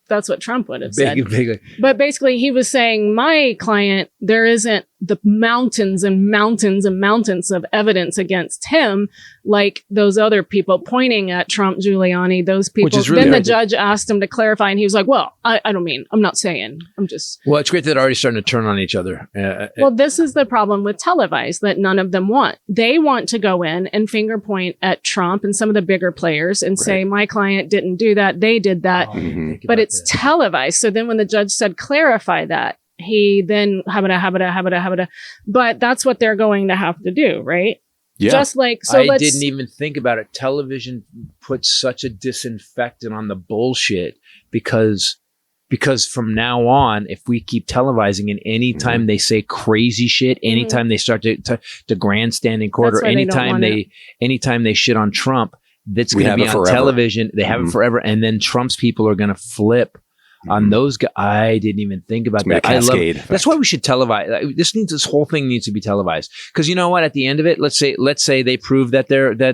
E: That's what Trump would have said.
A: Bigly.
E: But basically, he was saying, my client, there isn't the mountains and mountains and mountains of evidence against him like those other people pointing at Trump, Giuliani, those people. Really then the judge asked him to clarify, and he was like, well, I'm not saying, I'm just.
A: Well, it's great that they're already starting to turn on each other.
E: Well, this is the problem with televised that none of them want. They want to go in and finger point at Trump and some of the bigger players and say, my client didn't do that, they did that. But it's televised. So then when the judge said, clarify that, he then habada. But that's what they're going to have to do, right?
A: Yeah.
E: Just like,
A: I didn't even think about it. Television puts such a disinfectant on the bullshit because from now on, if we keep televising and anytime they say crazy shit, anytime they start to grandstand in court, or anytime they shit on Trump, that's going to be on television. They have it forever. And then Trump's people are going to flip on those guys. I didn't even think about that. That's why we should televise. This whole thing needs to be televised. Because you know what? At the end of it, let's say they prove that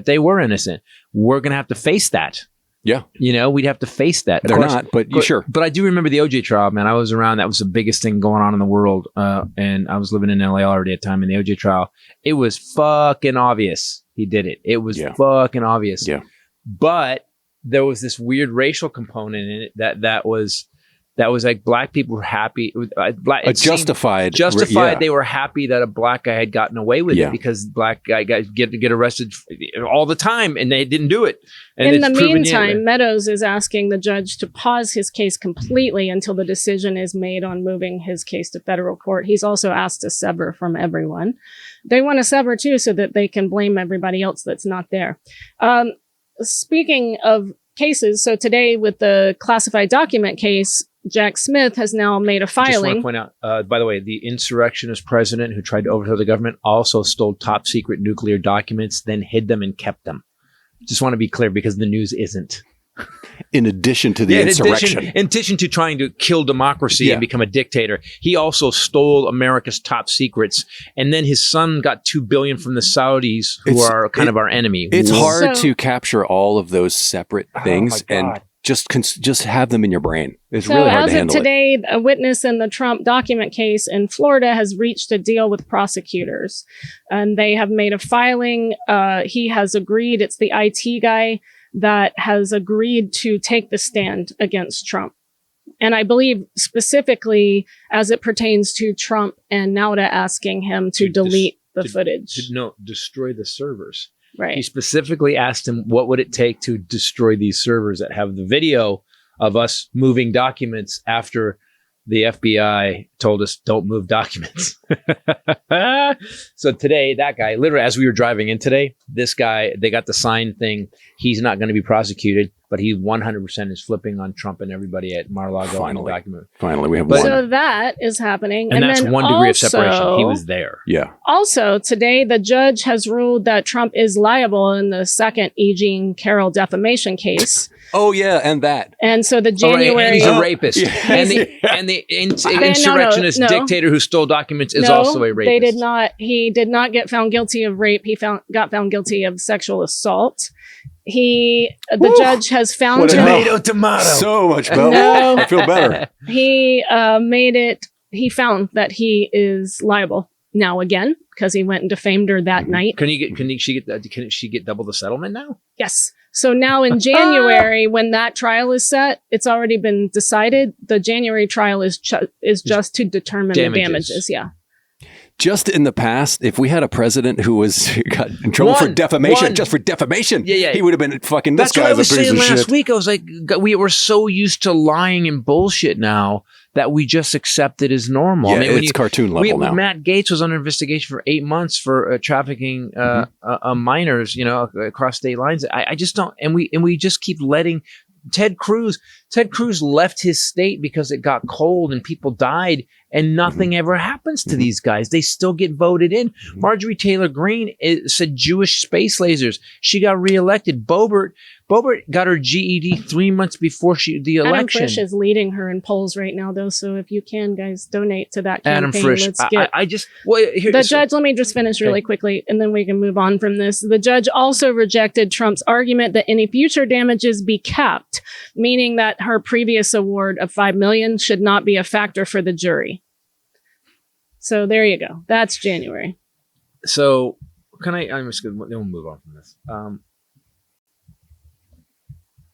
A: they were innocent. We're going to have to face that.
F: Yeah.
A: We'd have to face that.
F: They're not, but sure.
A: But I do remember the OJ trial, man. I was around. That was the biggest thing going on in the world. And I was living in LA already at the time in the OJ trial. It was fucking obvious he did it. It was fucking obvious.
F: Yeah.
A: But there was this weird racial component in it that was like black people were happy.
F: Justified.
A: Yeah. They were happy that a black guy had gotten away with it because black guys get arrested all the time and they didn't do it. And
E: in the meantime, Meadows is asking the judge to pause his case completely until the decision is made on moving his case to federal court. He's also asked to sever from everyone. They want to sever too so that they can blame everybody else that's not there. Speaking of cases, so today with the classified document case, Jack Smith has now made a filing.
A: Just want to point out, by the way, the insurrectionist president who tried to overthrow the government also stole top secret nuclear documents, then hid them and kept them. Just want to be clear because the news isn't.
F: In addition to the insurrection.
A: In addition to trying to kill democracy and become a dictator, he also stole America's top secrets. And then his son got $2 billion from the Saudis, who are kind of our enemy.
F: It's hard to capture all of those separate things and just have them in your brain. It's really hard to handle.
E: So as of today, a witness in the Trump document case in Florida has reached a deal with prosecutors. And they have made a filing. He has agreed. It's the IT guy that has agreed to take the stand against Trump. And I believe specifically as it pertains to Trump and Nauta asking him to delete the footage.
A: Destroy the servers.
E: Right.
A: He specifically asked him, what would it take to destroy these servers that have the video of us moving documents after the FBI told us don't move documents. So today, that guy, literally, as we were driving in today, this guy, they got the sign thing. He's not going to be prosecuted, but he 100% is flipping on Trump and everybody at Mar-a-Lago.
F: Finally, we have one.
E: So that is happening.
A: And that's 1 degree of separation. He was there.
F: Yeah.
E: Also, today, the judge has ruled that Trump is liable in the second E. Jean Carroll defamation case.
F: Oh, yeah, and that.
E: And so the January...
A: and he's a rapist. Yeah. And the insurrectionist dictator who stole documents is also a rapist.
E: He did not get found guilty of rape. He got found guilty of sexual assault. The judge has found
A: tomato.
F: So much better. No, I feel better.
E: He found that he is liable now again because he went and defamed her that night.
A: Can she get double the settlement now?
E: Yes. So now in January, when that trial is set, it's already been decided. The January trial is just to determine the damages. Yeah.
F: just in the past, if we had a president who got in trouble for defamation, just for defamation, he would have been fucking.
A: That's
F: this
A: what I
F: guy's
A: was
F: a piece
A: saying
F: of
A: last
F: shit.
A: week. I was like, we're so used to lying and bullshit now that we just accept it as normal.
F: Yeah, it's cartoon level now.
A: Matt Gaetz was under investigation for 8 months for trafficking minors, across state lines. I just don't, and we just keep letting Ted Cruz left his state because it got cold and people died, and nothing ever happens to these guys. They still get voted in. Marjorie Taylor Greene said Jewish space lasers. She got reelected. Boebert got her GED 3 months before the election.
E: Adam Frisch is leading her in polls right now, though. So if you can, guys, donate to that campaign.
A: Adam Frisch.
E: Judge, let me just finish really quickly, and then we can move on from this. The judge also rejected Trump's argument that any future damages be capped, meaning that her previous award of $5 million should not be a factor for the jury. So there you go. That's January.
A: So I'm just going to move on from this.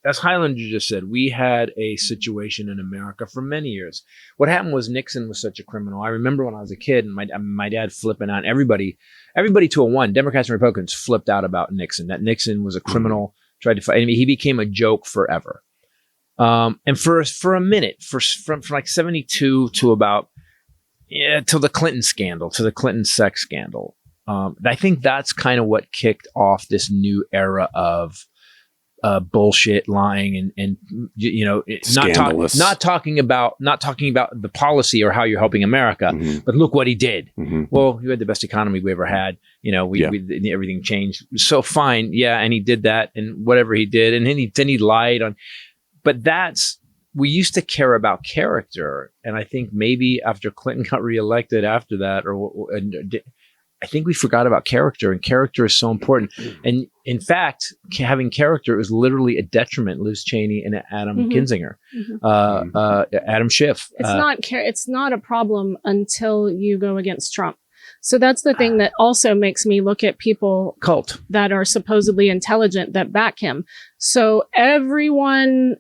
A: As Highlander just said, we had a situation in America for many years. What happened was Nixon was such a criminal. I remember when I was a kid and my dad flipping out. Everybody to a one, Democrats and Republicans flipped out about Nixon, that Nixon was a criminal, tried to fight. I mean, he became a joke forever. And for a minute, from like 72 to about, till the Clinton scandal, to the Clinton sex scandal. I think that's kind of what kicked off this new era of bullshit, lying, and not talking about the policy or how you're helping America, but look what he did. Well, you had the best economy we ever had. Everything changed. So fine, and he did that, and whatever he did, and then he lied on. But we used to care about character, and I think maybe after Clinton got reelected after that, I think we forgot about character, and character is so important. And in fact, having character is literally a detriment. Liz Cheney and Adam Kinzinger, Adam Schiff.
E: It's not a problem until you go against Trump. So that's the thing that also makes me look at people that are supposedly intelligent that back him. So everyone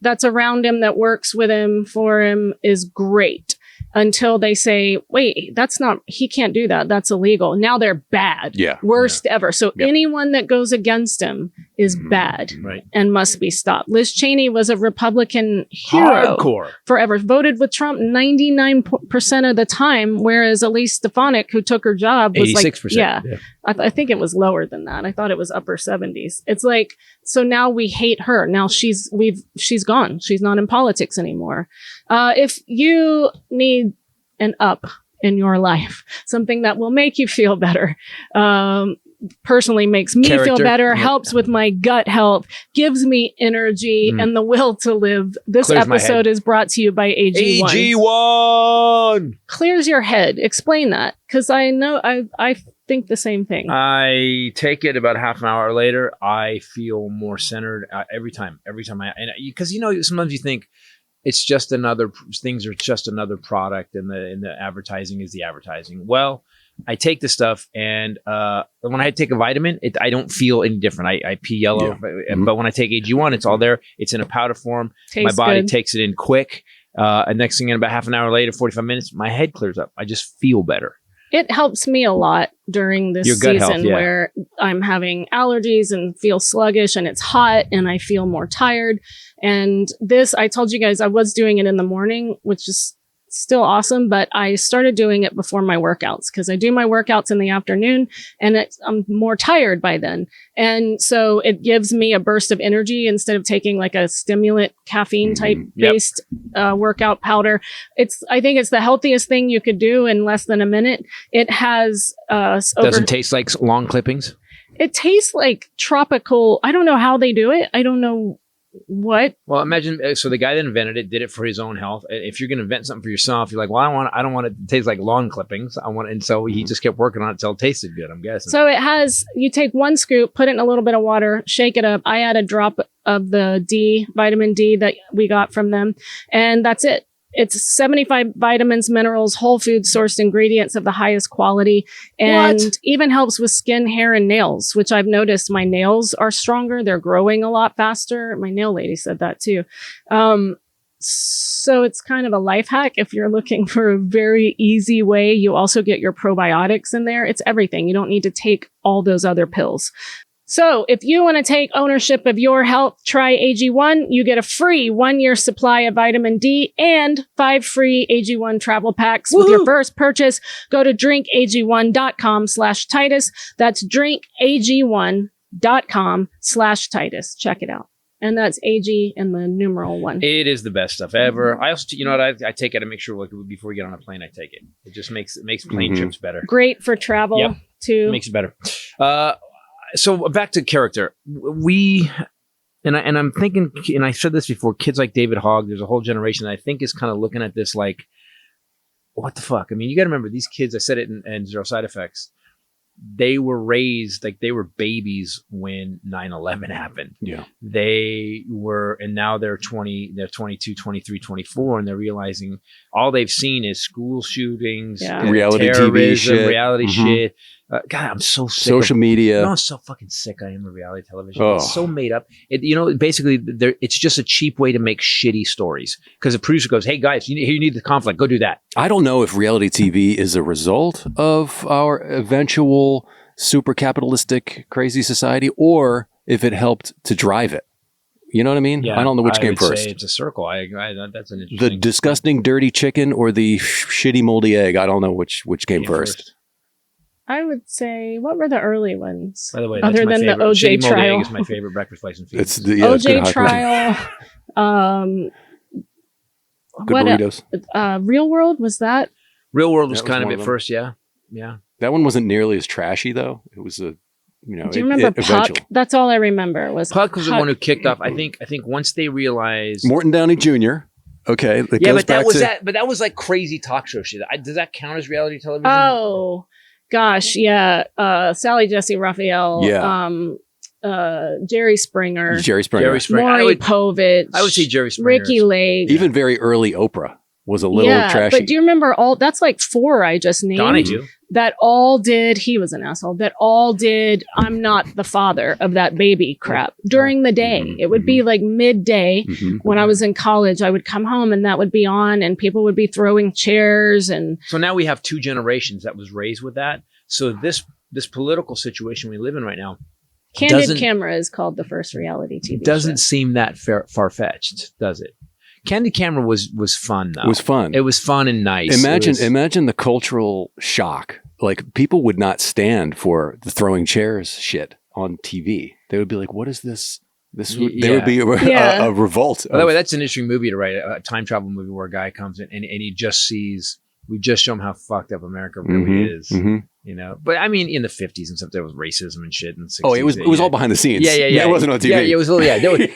E: that's around him, that works with him, for him, is great. Until they say, wait, he can't do that. That's illegal. Now they're bad. Worst ever. So anyone that goes against him is bad and must be stopped. Liz Cheney was a Republican hero. Hardcore. Forever. Voted with Trump 99% of the time, whereas Elise Stefanik, who took her job, was 86%. I think it was lower than that. I thought it was upper 70s. It's like, so now we hate her. Now she's gone. She's not in politics anymore. If you need an up in your life, something that will make you feel better, personally makes me feel better, helps with my gut health, gives me energy and the will to live. This episode is brought to you by AG1.
A: AG1
E: clears your head. Explain that, because I know I think the same thing.
A: I take it about half an hour later. I feel more centered every time because sometimes you think it's just things are just another product, and the advertising is the advertising. Well, I take the stuff, and when I take a vitamin, I don't feel any different. I pee yellow, but when I take AG1, it's all there. It's in a powder form.
E: Tastes
A: my body
E: good.
A: Takes it in quick. And next thing, in about half an hour later, 45 minutes, my head clears up. I just feel better.
E: It helps me a lot during this season where I'm having allergies and feel sluggish, and it's hot and I feel more tired. And this, I told you guys I was doing it in the morning, which is still awesome, but I started doing it before my workouts, because I do my workouts in the afternoon and I'm more tired by then. And so it gives me a burst of energy instead of taking like a stimulant caffeine type based workout powder. I think it's the healthiest thing you could do in less than a minute. It has
A: doesn't taste like long clippings.
E: It tastes like tropical. I don't know how they do it. I don't know what.
A: Well, imagine, so the guy that invented it did it for his own health. If you're going to invent something for yourself, you're like, well, I don't want it to taste like lawn clippings. And so he just kept working on it until it tasted good, I'm guessing.
E: So you take one scoop, put it in a little bit of water, shake it up. I add a drop of the vitamin D that we got from them, and that's it. It's 75 vitamins, minerals, whole food sourced ingredients of the highest quality, and even helps with skin, hair, and nails, which I've noticed my nails are stronger. They're growing a lot faster. My nail lady said that too. So it's kind of a life hack. If you're looking for a very easy way, you also get your probiotics in there. It's everything. You don't need to take all those other pills. So if you want to take ownership of your health, try AG1. You get a free 1-year supply of vitamin D and 5 free AG1 travel packs with your first purchase. Go to drinkag1.com/Titus. That's drinkag1.com/Titus. Check it out. And that's AG in the numeral 1.
A: It is the best stuff ever. I also, you know what, I take it to make sure, like, before we get on a plane, I take it. It just makes plane trips better.
E: Great for travel too.
A: It makes it better. So back to character. I'm thinking, and I said this before, kids like David Hogg, there's a whole generation that I think is kind of looking at this like, what the fuck? I mean, you got to remember these kids, I said it in Zero Side Effects, they were raised like they were babies when 9/11 happened.
F: Yeah.
A: They were, and now they're 22, 23, 24, and they're realizing all they've seen is school shootings,
F: reality TV shit,
A: reality shit. God, I'm so sick.
F: Social media.
A: You know how so fucking sick I am of reality television. Oh. It's so made up. Basically, it's just a cheap way to make shitty stories. Because the producer goes, hey, guys, you need the conflict. Go do that.
F: I don't know if reality TV is a result of our eventual super capitalistic crazy society or if it helped to drive it. You know what I mean? Yeah, I don't know which came first.
A: It's a circle. That's an interesting.
F: The disgusting, dirty chicken or the shitty, moldy egg. I don't know which came first.
E: I would say, what were the early ones?
A: By the way,
E: other than the OJ trial,
A: egg is my favorite breakfast place in Phoenix.
E: OJ trial.
F: Good burritos.
E: Real World, was that?
A: Real World was kind of at first, yeah.
F: That one wasn't nearly as trashy though. It was do
E: you remember Puck? That's all I remember was
A: Puck was the one who kicked off. I think once they realized
F: Morton Downey Jr. Okay,
A: but that was like crazy talk show shit. Does that count as reality television?
E: Oh. Gosh, yeah. Sally Jesse Raphael.
F: Yeah.
E: Jerry Springer.
A: Maury
E: Povich.
A: I would say Jerry Springer.
E: Ricky Lake.
F: Even very early Oprah was a little trashy.
E: But do you remember that's like 4 I just named?
A: Donahue.
E: That all did, he was an asshole, that all did, I'm not the father of that baby crap during the day. It would be like midday when I was in college. I would come home and that would be on and people would be throwing chairs. And
A: so now we have 2 generations that was raised with that. So this political situation we live in right now.
E: Candid Camera is called the first reality TV
A: doesn't
E: show.
A: Seem that far-fetched, does it? Candid Camera was fun though.
F: It was fun.
A: It was fun and nice.
F: Imagine the cultural shock. Like people would not stand for the throwing chairs shit on TV. They would be like, "What is this?" There would be a revolt.
A: By the way, that's an interesting movie to write. A time travel movie where a guy comes in and he just sees. We just show him how fucked up America really is. You know, but I mean, in the 50s and stuff, there was racism and shit. In the 60s,
F: it was all behind the scenes.
A: Yeah.
F: It wasn't on TV.
A: Yeah, it was. You had to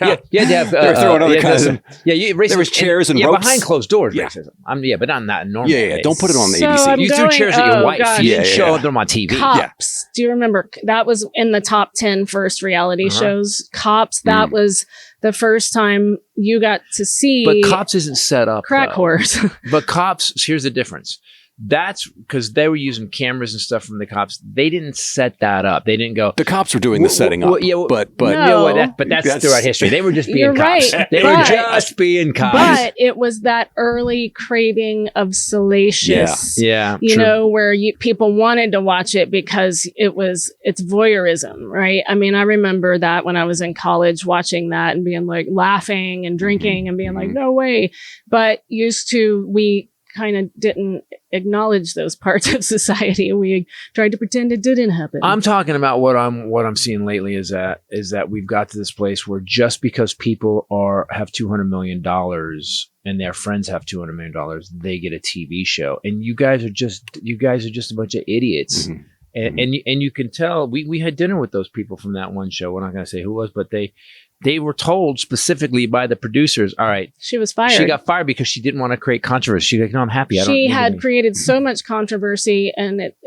A: have.
F: They were throwing other kinds of.
A: Racism.
F: There was chairs and ropes
A: behind closed doors. Racism. But not in that normal.
F: Yeah. Don't put it on the ABC.
A: You threw chairs at your wife.
E: Gosh.
A: You didn't show them on TV.
E: Cops. Do you remember that was in the top 10 first reality shows? Cops. That was the first time you got to see.
A: But Cops isn't set up.
E: Crack whores.
A: But Cops. Here's the difference. That's because they were using cameras and stuff from the cops. They didn't set that up. They didn't go.
F: The cops were doing the setting up.
A: But that's throughout history. They were just being cops.
E: Right,
A: they were just being cops.
E: But it was that early craving of salacious.
A: Yeah.
E: You know, where people wanted to watch it because it's voyeurism, right? I mean, I remember that when I was in college watching that and being like laughing and drinking and being like, no way. But we kind of didn't acknowledge those parts of society. We tried to pretend it didn't happen.
A: I'm talking about what I'm seeing lately is that we've got to this place where just because people have $200 million and their friends have $200 million, they get a TV show, and you guys are just a bunch of idiots. And you can tell. We had dinner with those people from that one show. We're not going to say who it was, but they were told specifically by the producers, all right.
E: She was fired.
A: She got fired because she didn't want to create controversy. She's like, no, I'm happy.
E: She had created so much controversy and it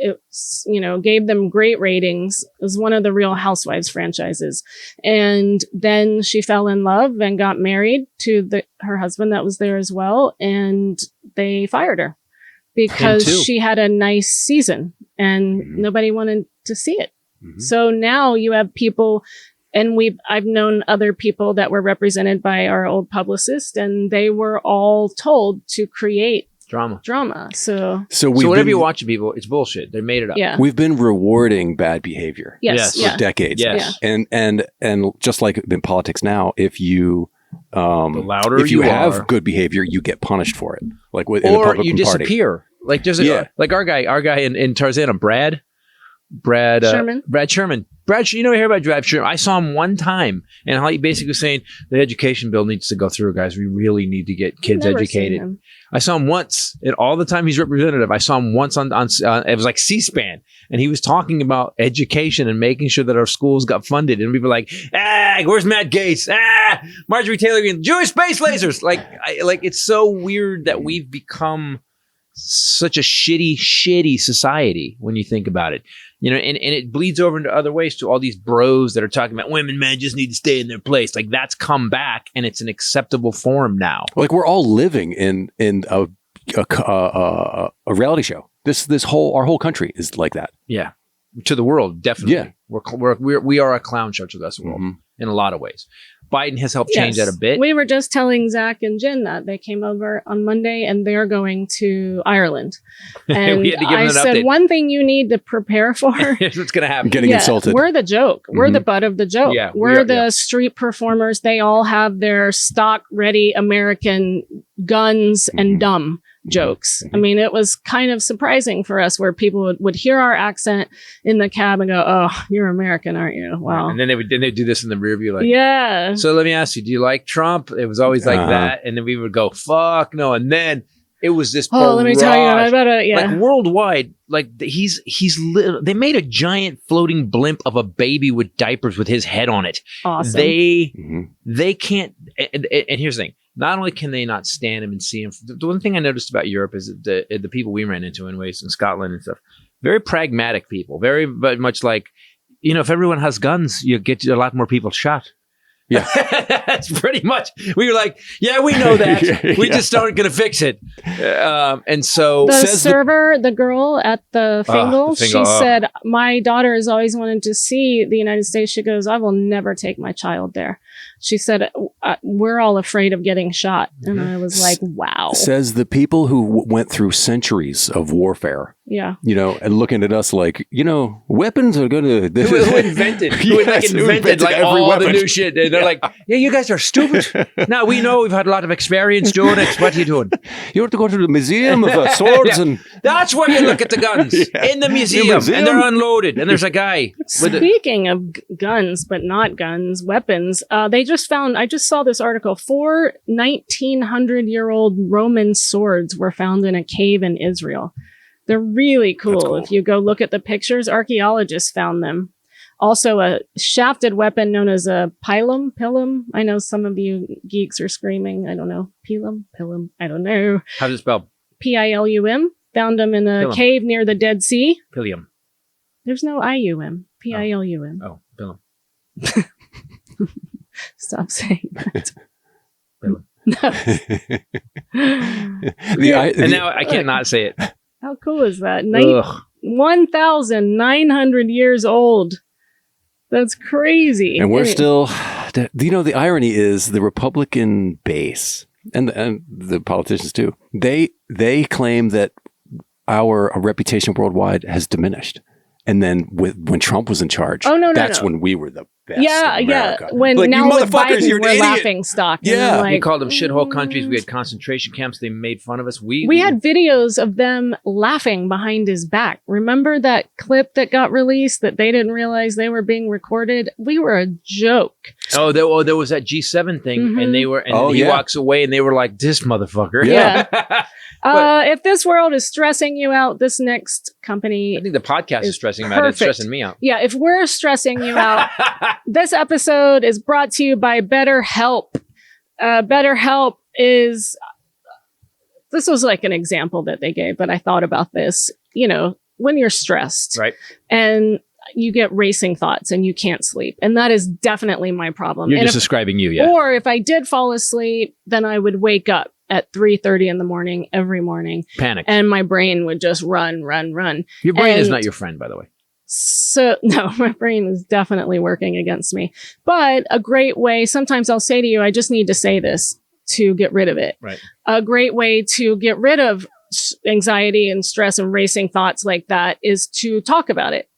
E: gave them great ratings. It was one of the Real Housewives franchises. And then she fell in love and got married to her husband that was there as well. And they fired her because she had a nice season and nobody wanted to see it. So now you have people. And I've known other people that were represented by our old publicist, and they were all told to create drama. So
A: whatever you watch, people, it's bullshit. They made it up.
E: Yeah.
F: We've been rewarding bad behavior for decades.
A: Yes.
F: And just like in politics now, if you
A: the louder
F: if you have
A: are,
F: good behavior, you get punished for it. Like in the
A: or
F: Republican
A: you disappear.
F: Party.
A: Like there's like our guy in Tarzana, Brad
E: Sherman.
A: Brad Sherman. You know, hear about Brad Sherman. I saw him one time, and he basically was saying the education bill needs to go through, guys. We really need to get kids educated. I saw him once, and all the time he's representative. I saw him once on it was like C-SPAN, and he was talking about education and making sure that our schools got funded. And we were like, where's Matt Gaetz? Marjorie Taylor Greene, Jewish space lasers. Like it's so weird that we've become such a shitty society when you think about it. You know, and it bleeds over into other ways to all these bros that are talking about women, men just need to stay in their place. Like that's come back and it's an acceptable form now.
F: Like we're all living in a reality show. Our whole country is like that.
A: Yeah. To the world, definitely.
F: Yeah.
A: We are a clown show to the world in a lot of ways. Biden has helped change that a bit.
E: We were just telling Zach and Jen that they came over on Monday and they're going to Ireland. And
A: we had to give
E: I
A: them an
E: said,
A: update.
E: one thing you need to prepare for.
A: Here's what's going to happen.
F: Getting insulted.
E: We're the joke. We're the butt of the joke.
A: Yeah,
E: we're the street performers. They all have their stock ready American guns and dumb jokes. I mean, it was kind of surprising for us where people would hear our accent in the cab and go, "Oh, you're American, aren't you?" Wow.
A: And then they do this in the rear view, like,
E: yeah.
A: So let me ask you, do you like Trump? It was always like that, and then we would go, "Fuck no," and then it was this.
E: Let me tell you, I better,
A: like worldwide, like they made a giant floating blimp of a baby with diapers with his head on it.
E: Awesome.
A: They can't. And here's the thing. Not only can they not stand him and see him, the one thing I noticed about Europe is that the people we ran into anyways in Scotland and stuff, very pragmatic people, very much like, you know, if everyone has guns, you get a lot more people shot.
F: Yeah.
A: That's pretty much, we were like, yeah, we know that. We just aren't going to fix it. And so
E: the girl at the Fingal, she said, my daughter has always wanted to see the United States. She goes, I will never take my child there. She said, we're all afraid of getting shot. And I was like, wow.
F: Says the people who went through centuries of warfare.
E: Yeah.
F: You know, and looking at us like, you know, weapons are going to...
A: Who invented all
F: weapon.
A: the new shit. And they're like, yeah, you guys are stupid. Now we know we've had a lot of experience doing it. What are you doing?
F: You have to go to the museum of swords and...
A: That's where you look at the guns. In the museum. And they're unloaded. And there's a guy.
E: Speaking of guns, but not guns, weapons, I just saw this article, 4 1900-year-old Roman swords were found in a cave in Israel. They're really cool. If you go look at the pictures, archaeologists found them. Also, a shafted weapon known as a pilum. I know some of you geeks are screaming. I don't know. Pilum. I don't know.
A: How's it spelled?
E: Pilum. Found them in a cave near the Dead Sea.
A: Pilum.
E: There's no IUM. Pilum.
A: Oh, pilum.
E: Stop saying that.
A: Pilum.
E: No.
A: And now I can't not say it.
E: How cool is that? 1,900 years old. That's crazy.
F: And we're still, you know, the irony is the Republican base and the politicians too. They claim that our reputation worldwide has diminished. And then when Trump was in charge, that's when we were the best.
E: Yeah. When like, now with Biden, we're laughing stock.
F: Yeah.
A: We called them shithole countries. We had concentration camps. They made fun of us.
E: We had videos of them laughing behind his back. Remember that clip that got released that they didn't realize they were being recorded? We were a joke.
A: Oh, there was that G7 thing, and they were, and he walks away, and they were like, "This motherfucker."
E: Yeah. If this world is stressing you out, this next company,
A: I think the podcast is stressing him out. It's stressing me out.
E: Yeah, if we're stressing you out, this episode is brought to you by BetterHelp. BetterHelp is, this was like an example that they gave, but I thought about this, you know, when you're stressed,
A: right, and
E: you get racing thoughts and you can't sleep. And that is definitely my problem.
A: You're just describing you, yeah.
E: Or if I did fall asleep, then I would wake up at 3:30 in the morning every morning.
A: Panic.
E: And my brain would just run.
A: Your brain is not your friend, by the way.
E: So no, my brain is definitely working against me. But a great way, sometimes I'll say to you, I just need to say this to get rid of it.
A: Right.
E: A great way to get rid of anxiety and stress and racing thoughts like that is to talk about it.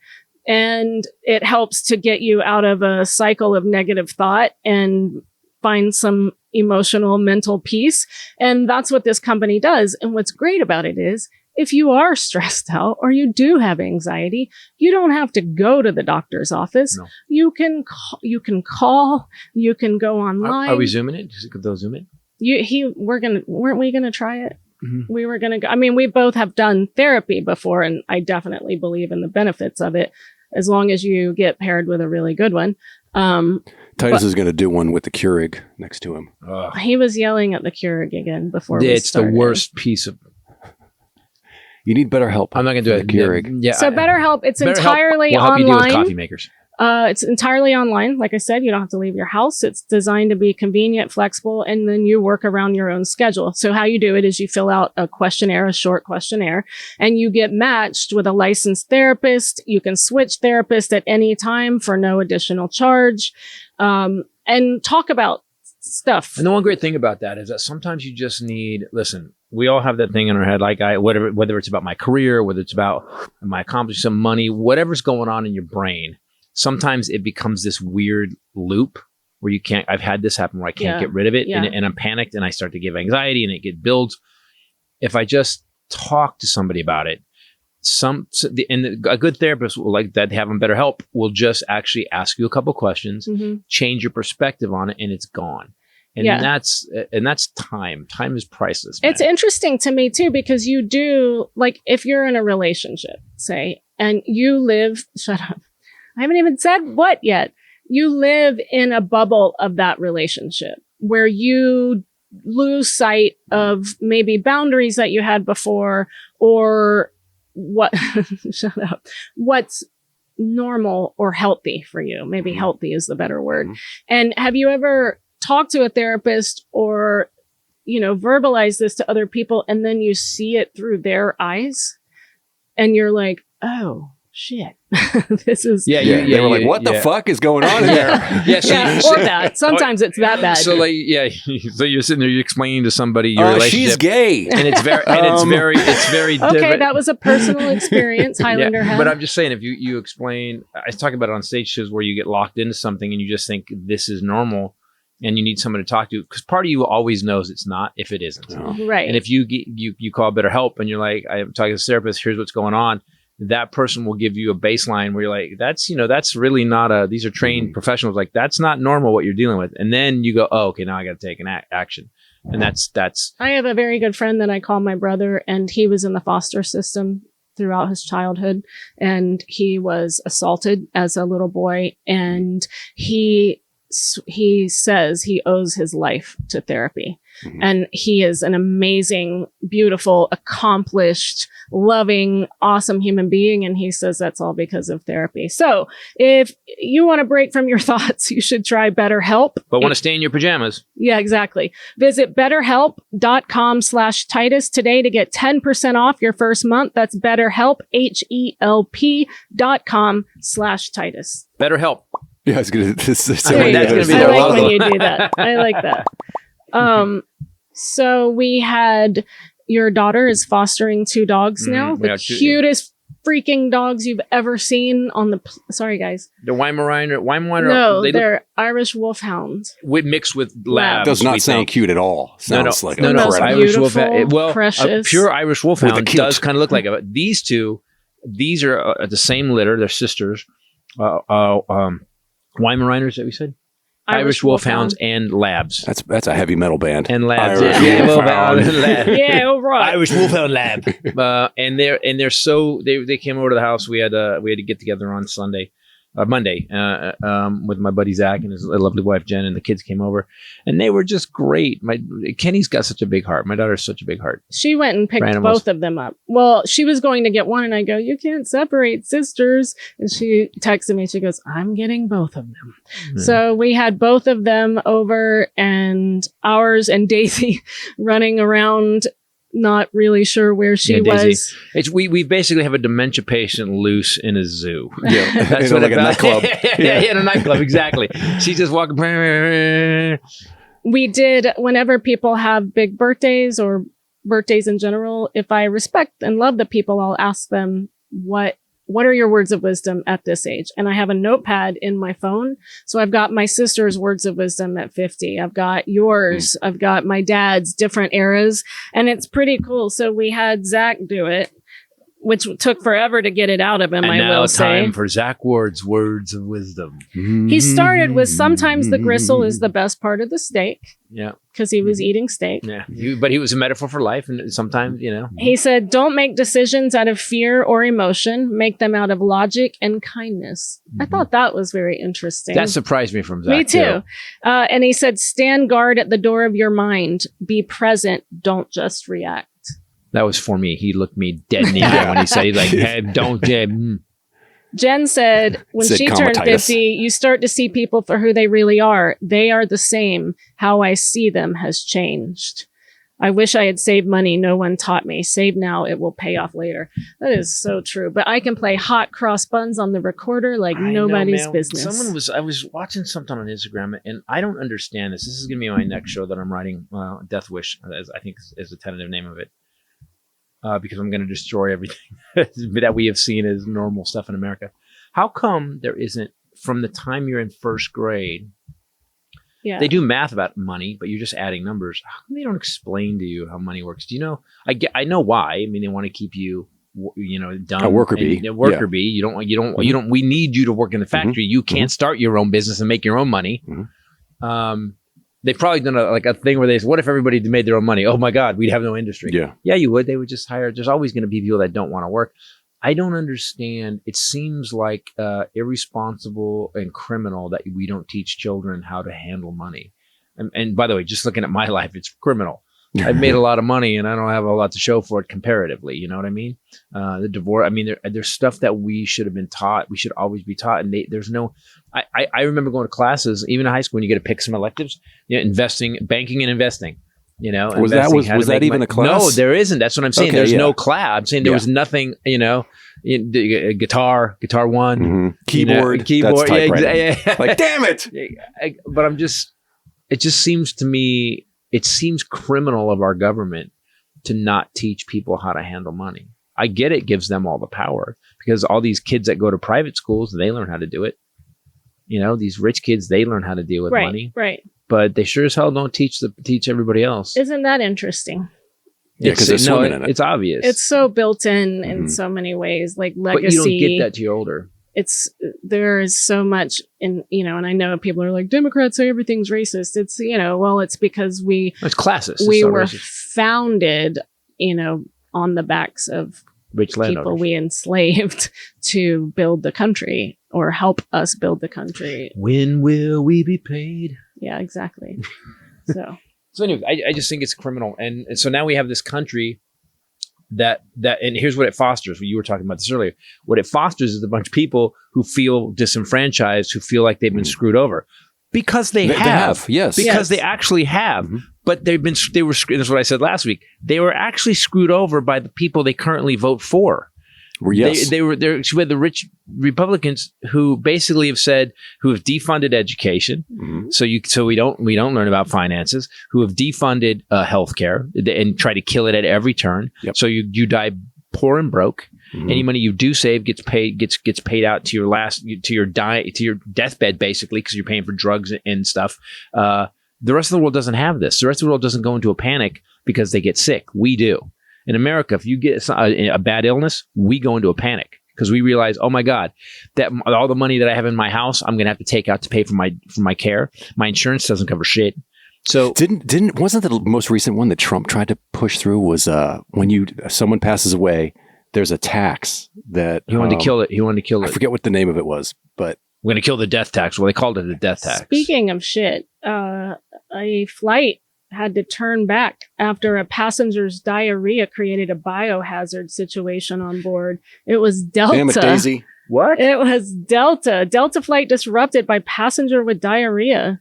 E: And it helps to get you out of a cycle of negative thought and find some emotional, mental peace. And that's what this company does. And what's great about it is if you are stressed out or you do have anxiety, you don't have to go to the doctor's office. No. You can call, you can go online.
A: Are we zooming it? Could they'll zoom it?
E: Weren't we gonna try it? Mm-hmm. We were gonna go. I mean, we both have done therapy before, and I definitely believe in the benefits of it, as long as you get paired with a really good one.
F: Titus is going to do one with the Keurig next to him.
E: He was yelling at the Keurig again before we started.
A: The worst piece of...
F: You need better help.
A: I'm not going to do it.
F: Keurig.
E: Yeah. So BetterHelp, it's entirely
A: will help
E: online.
A: You deal with coffee makers.
E: It's entirely online. Like I said, you don't have to leave your house. It's designed to be convenient, flexible, and then you work around your own schedule. So how you do it is you fill out a questionnaire, a short questionnaire, and you get matched with a licensed therapist. You can switch therapist at any time for no additional charge, and talk about stuff.
A: And the one great thing about that is that sometimes you just need, listen, we all have that thing in our head, like whether it's about my career, whether it's about my accomplishing some money, whatever's going on in your brain. Sometimes it becomes this weird loop where you can't, I've had this happen where I can't get rid of it and I'm panicked and I start to give anxiety and it builds. If I just talk to somebody about it, a good therapist will like that, having BetterHelp will just actually ask you a couple questions, change your perspective on it, and it's gone. And that's time. Time is priceless. Man.
E: It's interesting to me too, because you do, like, if you're in a relationship, say, and you live, shut up. I haven't even said what yet. You live in a bubble of that relationship where you lose sight of maybe boundaries that you had before, or shut up, what's normal or healthy for you. Maybe healthy is the better word. And have you ever talked to a therapist or, verbalize this to other people, and then you see it through their eyes and you're like, oh, shit. This is
F: they were like, what the fuck is going on in there?
E: Or that. Sometimes it's that bad.
A: So so you're sitting there, you're explaining to somebody your relationship.
F: She's gay.
A: And it's very
E: okay,
A: different.
E: that was a personal experience, Highlander had.
A: But I'm just saying, if you explain, I talk about it on stage shows where you get locked into something and you just think this is normal and you need someone to talk to, because part of you always knows it's not if it isn't.
E: Right.
A: And if you call BetterHelp and you're like, I'm talking to the therapist, here's what's going on, that person will give you a baseline where you're like, that's really not these are trained professionals. Like, that's not normal what you're dealing with. And then you go, oh, okay, now I got to take an action. And that's. I
E: have a very good friend that I call my brother, and he was in the foster system throughout his childhood, and he was assaulted as a little boy. And he says he owes his life to therapy. And he is an amazing, beautiful, accomplished, loving, awesome human being. And he says that's all because of therapy. So if you want to break from your thoughts, you should try BetterHelp. But
A: want to stay in your pajamas.
E: Yeah, exactly. Visit BetterHelp.com/Titus today to get 10% off your first month. That's BetterHelp, HELP.com/Titus.
A: BetterHelp.
F: Yeah, I was going to say
E: that's going to be I like when you do that. I like that. So we had, your daughter is fostering 2 dogs now. The cutest freaking dogs you've ever seen on the, sorry guys.
A: The Weimaraner.
E: No, they're Irish Wolfhounds.
A: Mixed with labs.
F: Does not sound cute at all. Sounds like
A: no. Irish Wolfhound. Well,
E: precious.
A: A pure Irish Wolfhound does kind of look like it. These two, these are the same litter. They're sisters. Weimaraners that we said? Irish Wolfhounds and Labs.
F: That's a heavy metal band.
A: And Labs.
E: Yeah, all right.
A: Irish Wolfhound Lab. And they're so they came over to the house. We had to get together on Monday, with my buddy Zach and his lovely wife Jen, and the kids came over, and they were just great. Kenny's got such a big heart. My daughter's such a big heart.
E: She went and picked both of them up. Well, she was going to get one, and I go, "You can't separate sisters." And she texted me. She goes, "I'm getting both of them." Mm-hmm. So we had both of them over, and ours and Daisy running around, not really sure where she was.
A: We basically have a dementia patient loose in a zoo.
F: Yeah,
A: that's
F: what like a nightclub.
A: Yeah, in a nightclub, exactly. She's just walking.
E: We did, whenever people have big birthdays or birthdays in general, if I respect and love the people, I'll ask them, what are your words of wisdom at this age? And I have a notepad in my phone. So I've got my sister's words of wisdom at 50. I've got yours. I've got my dad's, different eras. And it's pretty cool. So we had Zach do it, which took forever to get it out of him,
A: and
E: I
A: now
E: will say.
A: Time for Zach Ward's words of wisdom.
E: He started with sometimes the gristle is the best part of the steak.
A: Yeah.
E: Because he was eating steak.
A: Yeah. But he was a metaphor for life. And sometimes,
E: He said, don't make decisions out of fear or emotion. Make them out of logic and kindness. I thought that was very interesting.
A: That surprised me from Zach.
E: Me too. And he said, stand guard at the door of your mind. Be present. Don't just react.
A: That was for me. He looked me dead in the eye when he said, hey, don't.
E: Jen said, when she turned 50, you start to see people for who they really are. They are the same. How I see them has changed. I wish I had saved money. No one taught me. Save now. It will pay off later. That is so true. But I can play hot cross buns on the recorder like nobody's business.
A: I was watching something on Instagram, and I don't understand this. This is going to be my next show that I'm writing, Death Wish, I think is the tentative name of it. Because I'm going to destroy everything that we have seen as normal stuff in America. How come there isn't, from the time you're in first grade, they do math about money, but you're just adding numbers. How come they don't explain to you how money works? Do you know? I know why. I mean, they want to keep you, dumb.
F: A worker bee.
A: A worker bee. You don't. We need you to work in the factory. You can't start your own business and make your own money. They've probably done a thing where they say, what if everybody made their own money? Oh my God, we'd have no industry. Yeah, you would. They would just hire. There's always going to be people that don't want to work. I don't understand. It seems like irresponsible and criminal that we don't teach children how to handle money. And by the way, just looking at my life, it's criminal. I've made a lot of money and I don't have a lot to show for it comparatively. You know what I mean? The divorce. I mean, there's stuff that we should have been taught. We should always be taught. And there's no. I remember going to classes, even in high school, when you get to pick some electives. Investing, banking, and investing.
F: Was that even a class?
A: No, there isn't. That's what I'm saying. There's no class. I'm saying there was nothing. Guitar one,
F: keyboard.
A: Yeah.
F: Like, damn it!
A: But it just seems to me. It seems criminal of our government to not teach people how to handle money. I get it gives them all the power because all these kids that go to private schools, they learn how to do it. These rich kids, they learn how to deal with money.
E: Right.
A: But they sure as hell don't teach everybody else.
E: Isn't that interesting?
F: Yeah, because they're swimming in it.
A: It's obvious.
E: It's so built in so many ways, like legacy.
A: But you don't get that till you're older.
E: There is so much in, and I know people are like, Democrats say everything's racist. It's, it's because it's
A: classist.
E: We were founded, on the backs of
A: rich landowners.
E: People we enslaved to build the country or help us build the country.
A: When will we be paid?
E: Yeah, exactly. So
A: anyway, I just think it's criminal. And so now we have this country that and here's what it fosters. You were talking about this earlier. What it fosters is a bunch of people who feel disenfranchised, who feel like they've been screwed over because they have.
F: Yes,
A: because they actually have. But they were. That's what I said last week. They were actually screwed over by the people they currently vote for.
F: Yes.
A: They were there. We had the rich Republicans who basically have said, who have defunded education. So we don't learn about finances, who have defunded healthcare and try to kill it at every turn.
F: Yep.
A: So you die poor and broke. Any money you do save gets paid out to your deathbed, basically, because you're paying for drugs and stuff. The rest of the world doesn't have this. The rest of the world doesn't go into a panic because they get sick. We do. In America, if you get a bad illness, we go into a panic because we realize, oh my God, that all the money that I have in my house, I'm going to have to take out to pay for my care. My insurance doesn't cover shit. So
F: wasn't the most recent one that Trump tried to push through was when someone passes away, there's a tax that
A: he wanted to kill it. He wanted to kill it.
F: I forget what the name of it was, but
A: we're going to kill the death tax. Well, they called it a death tax.
E: Speaking of shit, a flight had to turn back after a passenger's diarrhea created a biohazard situation on board. It was Delta.
F: Damn it, Daisy.
A: What?
E: It was Delta. Delta flight disrupted by passenger with diarrhea.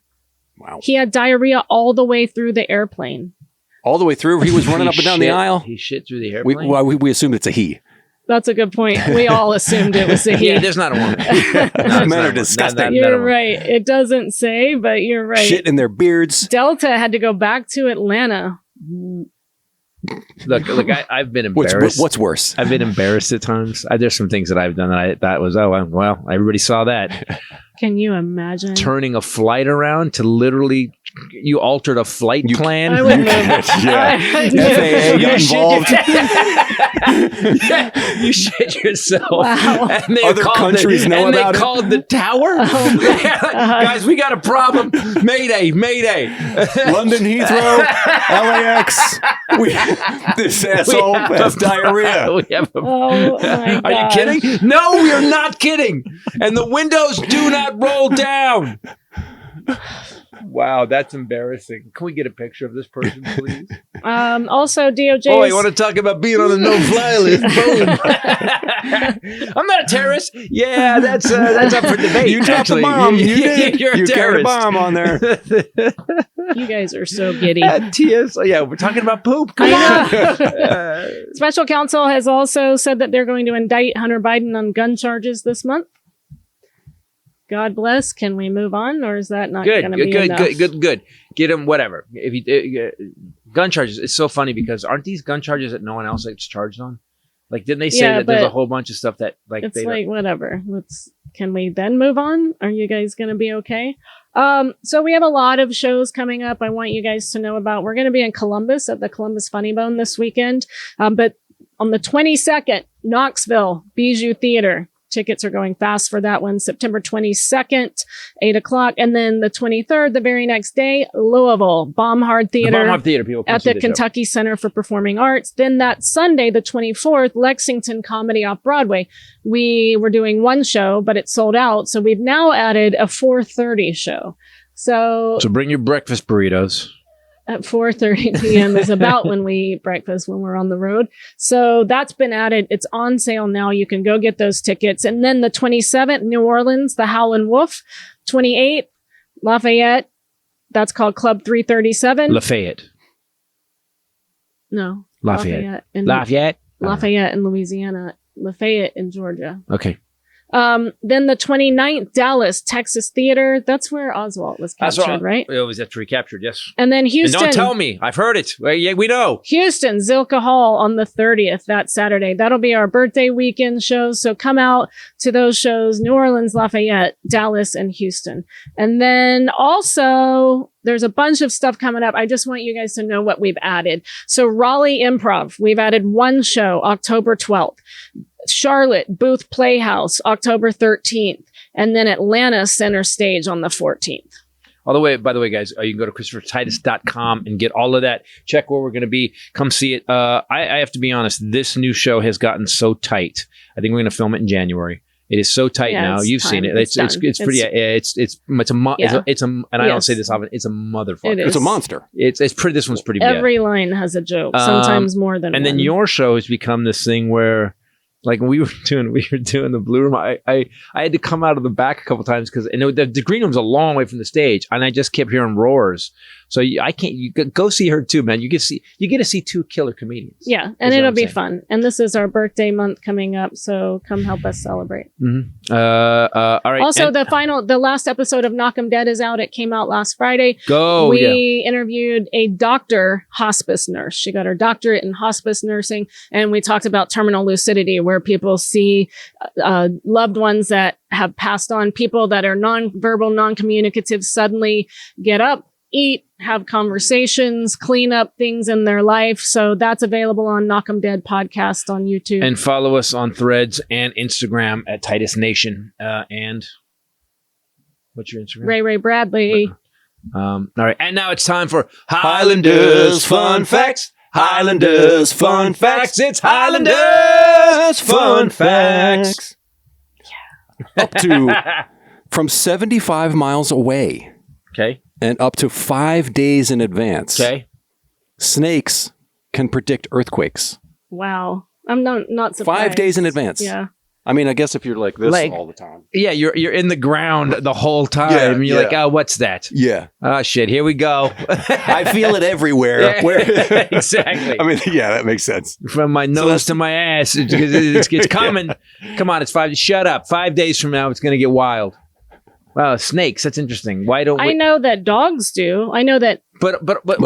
F: Wow.
E: He had diarrhea all the way through the airplane.
F: all the way through. He was running up and down the aisle.
A: He shit through the airplane.
F: We assumed it's a he.
E: That's a good point. We all assumed it was a he.
A: Yeah, there's not a woman.
F: Men are disgusting.
E: You're right. It doesn't say, but you're right.
F: Shit in their beards.
E: Delta had to go back to Atlanta.
A: Look, I've been embarrassed.
F: What's worse?
A: I've been embarrassed at times. There's some things that I've done that I thought was, well, everybody saw that.
E: Can you imagine?
A: Turning a flight around to literally, you altered a flight plan.
E: I would move.
F: Yeah. FAA got involved.
A: You shit yourself.
E: Wow.
A: And they
F: Other countries know about it.
A: They called the tower. Guys, we got a problem. Mayday, mayday.
F: London Heathrow, LAX. This asshole has diarrhea.
E: Oh my
A: Are you kidding? No, we are not kidding. And the windows do not roll down. Wow, that's embarrassing. Can we get a picture of this person, please?
E: Also, DOJ.
A: Oh, you want to talk about being on the no-fly list? Boom. I'm not a terrorist. Yeah, that's up for debate.
F: You dropped a bomb. You did.
A: You're a terrorist.
F: Carried a bomb on there.
E: You guys are so giddy.
A: Yeah, we're talking about poop. Come on.
E: Special counsel has also said that they're going to indict Hunter Biden on gun charges this month. God bless. Can we move on, or is that not going to be enough?
A: Good. Get him whatever. If you gun charges, it's so funny because aren't these gun charges that no one else gets charged on? Like, didn't they say that there's a whole bunch of stuff that like
E: it's like whatever. Can we then move on? Are you guys going to be okay? So we have a lot of shows coming up. I want you guys to know about. We're going to be in Columbus at the Columbus Funny Bone this weekend, but on the 22nd, Knoxville Bijou Theater. Tickets are going fast for that one. September 22nd, 8:00. And then the 23rd, the very next day, Louisville, Baumhard Theater.
A: People
E: at the Kentucky Center for Performing Arts. Then that Sunday, the 24th, Lexington Comedy Off Broadway. We were doing one show, but it sold out. So we've now added a 4:30 show. So
A: bring your breakfast burritos.
E: At 4:30 p.m. is about when we eat breakfast when we're on the road. So that's been added. It's on sale now. You can go get those tickets. And then the 27th, New Orleans, the Howlin' Wolf. 28th, Lafayette. That's called Club 337.
A: Lafayette.
E: No.
A: Lafayette.
E: Lafayette in Louisiana. Lafayette in Georgia.
A: Okay.
E: Then the 29th, Dallas, Texas Theater. That's where Oswald was captured, right?
A: It was recaptured, yes.
E: And then Houston.
A: And don't tell me. I've heard it. Well, yeah, we know.
E: Houston, Zilka Hall on the 30th, that Saturday. That'll be our birthday weekend shows. So come out to those shows. New Orleans, Lafayette, Dallas, and Houston. And then also, there's a bunch of stuff coming up. I just want you guys to know what we've added. So Raleigh Improv, we've added one show, October 12th. Charlotte, Booth Playhouse, October 13th. And then Atlanta Center Stage on the 14th.
A: By the way, guys, you can go to ChristopherTitus.com and get all of that. Check where we're going to be. Come see it. I have to be honest. This new show has gotten so tight. I think we're going to film it in January. It is so tight now. You've seen it. It's pretty. And I don't say this often. It's a motherfucker.
F: It's a monster.
A: It's pretty. This one's pretty bad.
E: Every line has a joke. Sometimes more than one.
A: And then your show has become this thing where, like, when we were doing the Blue Room, I had to come out of the back a couple times because the green room's a long way from the stage, and I just kept hearing roars. So I can't. You go see her too, man. You get to see two killer comedians.
E: Yeah, and it'll be fun. And this is our birthday month coming up, so come help us celebrate.
A: Mm-hmm. All right.
E: Also, the last episode of Knock 'em Dead is out. It came out last Friday. We interviewed a hospice nurse. She got her doctorate in hospice nursing, and we talked about terminal lucidity, where people see loved ones that have passed on, people that are nonverbal, non-communicative, suddenly get up, eat, have conversations, clean up things in their life. So that's available on Knock 'em Dead podcast on YouTube.
A: And follow us on Threads and Instagram at Titus Nation. And what's your Instagram?
E: Ray Bradley.
A: All right. And now it's time for Highlanders Fun Facts. Highlanders Fun Facts. It's Highlanders Fun Facts.
F: Yeah. Up to from 75 miles away.
A: Okay.
F: And up to 5 days in advance.
A: Okay.
F: Snakes can predict earthquakes.
E: Wow. I'm not surprised.
F: 5 days in advance.
E: Yeah.
F: I mean, I guess if you're like this all the time.
A: Yeah, you're in the ground the whole time. You're like, oh, what's that?
F: Yeah.
A: Oh, shit, here we go.
F: I feel it everywhere.
A: Exactly.
F: I mean, yeah, that makes sense.
A: From my nose to my ass. It's coming. Come on, shut up. 5 days from now, it's going to get wild. Wow, snakes. That's interesting. Why don't we?
E: I know that dogs do. I know that.
F: But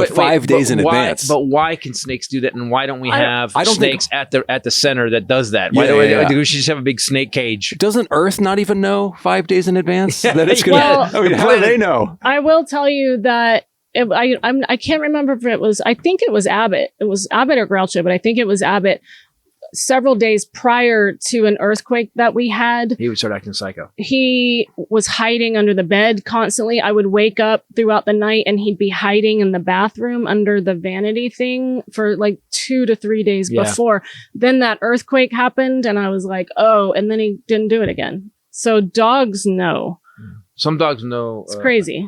F: 5 days in advance.
A: But why can snakes do that, and why don't we have snakes at the center that does that? Why do we just have a big snake cage?
F: Doesn't Earth not even know 5 days in advance that it's going
E: to?
F: I mean, how do they know?
E: I will tell you that I can't remember if it was. I think it was Abbott. It was Abbott or Groucho, but I think it was Abbott. Several days prior to an earthquake that we had,
A: he would start acting psycho.
E: He was hiding under the bed constantly. I would wake up throughout the night and he'd be hiding in the bathroom under the vanity thing for like 2 to 3 days before. Then that earthquake happened and I was like, oh, and then he didn't do it again. So dogs know.
A: Some dogs know.
E: It's crazy.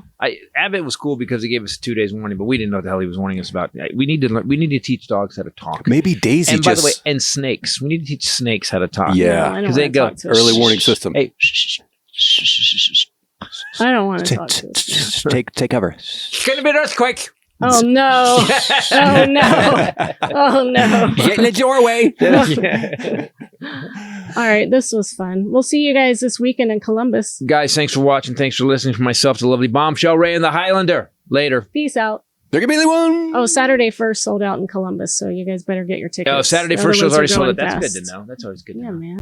A: Abbott was cool because he gave us a 2 days warning, but we didn't know what the hell he was warning us about. We need to teach dogs how to talk.
F: Maybe Daisy.
A: And by the way, and snakes. We need to teach snakes how to talk.
F: Yeah,
A: because they go
F: early warning system.
A: Hey,
E: I don't want to talk to us.
F: Take cover.
A: It's gonna be an earthquake.
E: Oh no! Oh no! Oh no!
F: Get in the doorway.
E: All right, this was fun. We'll see you guys this weekend in Columbus.
A: Guys, thanks for watching. Thanks for listening. For myself, the lovely Bombshell, Ray, and the Highlander. Later.
E: Peace out.
F: There could be the one.
E: Oh, Saturday 1st sold out in Columbus, so you guys better get your tickets.
A: Oh, Saturday 1st show's already sold out. That's good to know. That's always good to know.
E: Yeah, man.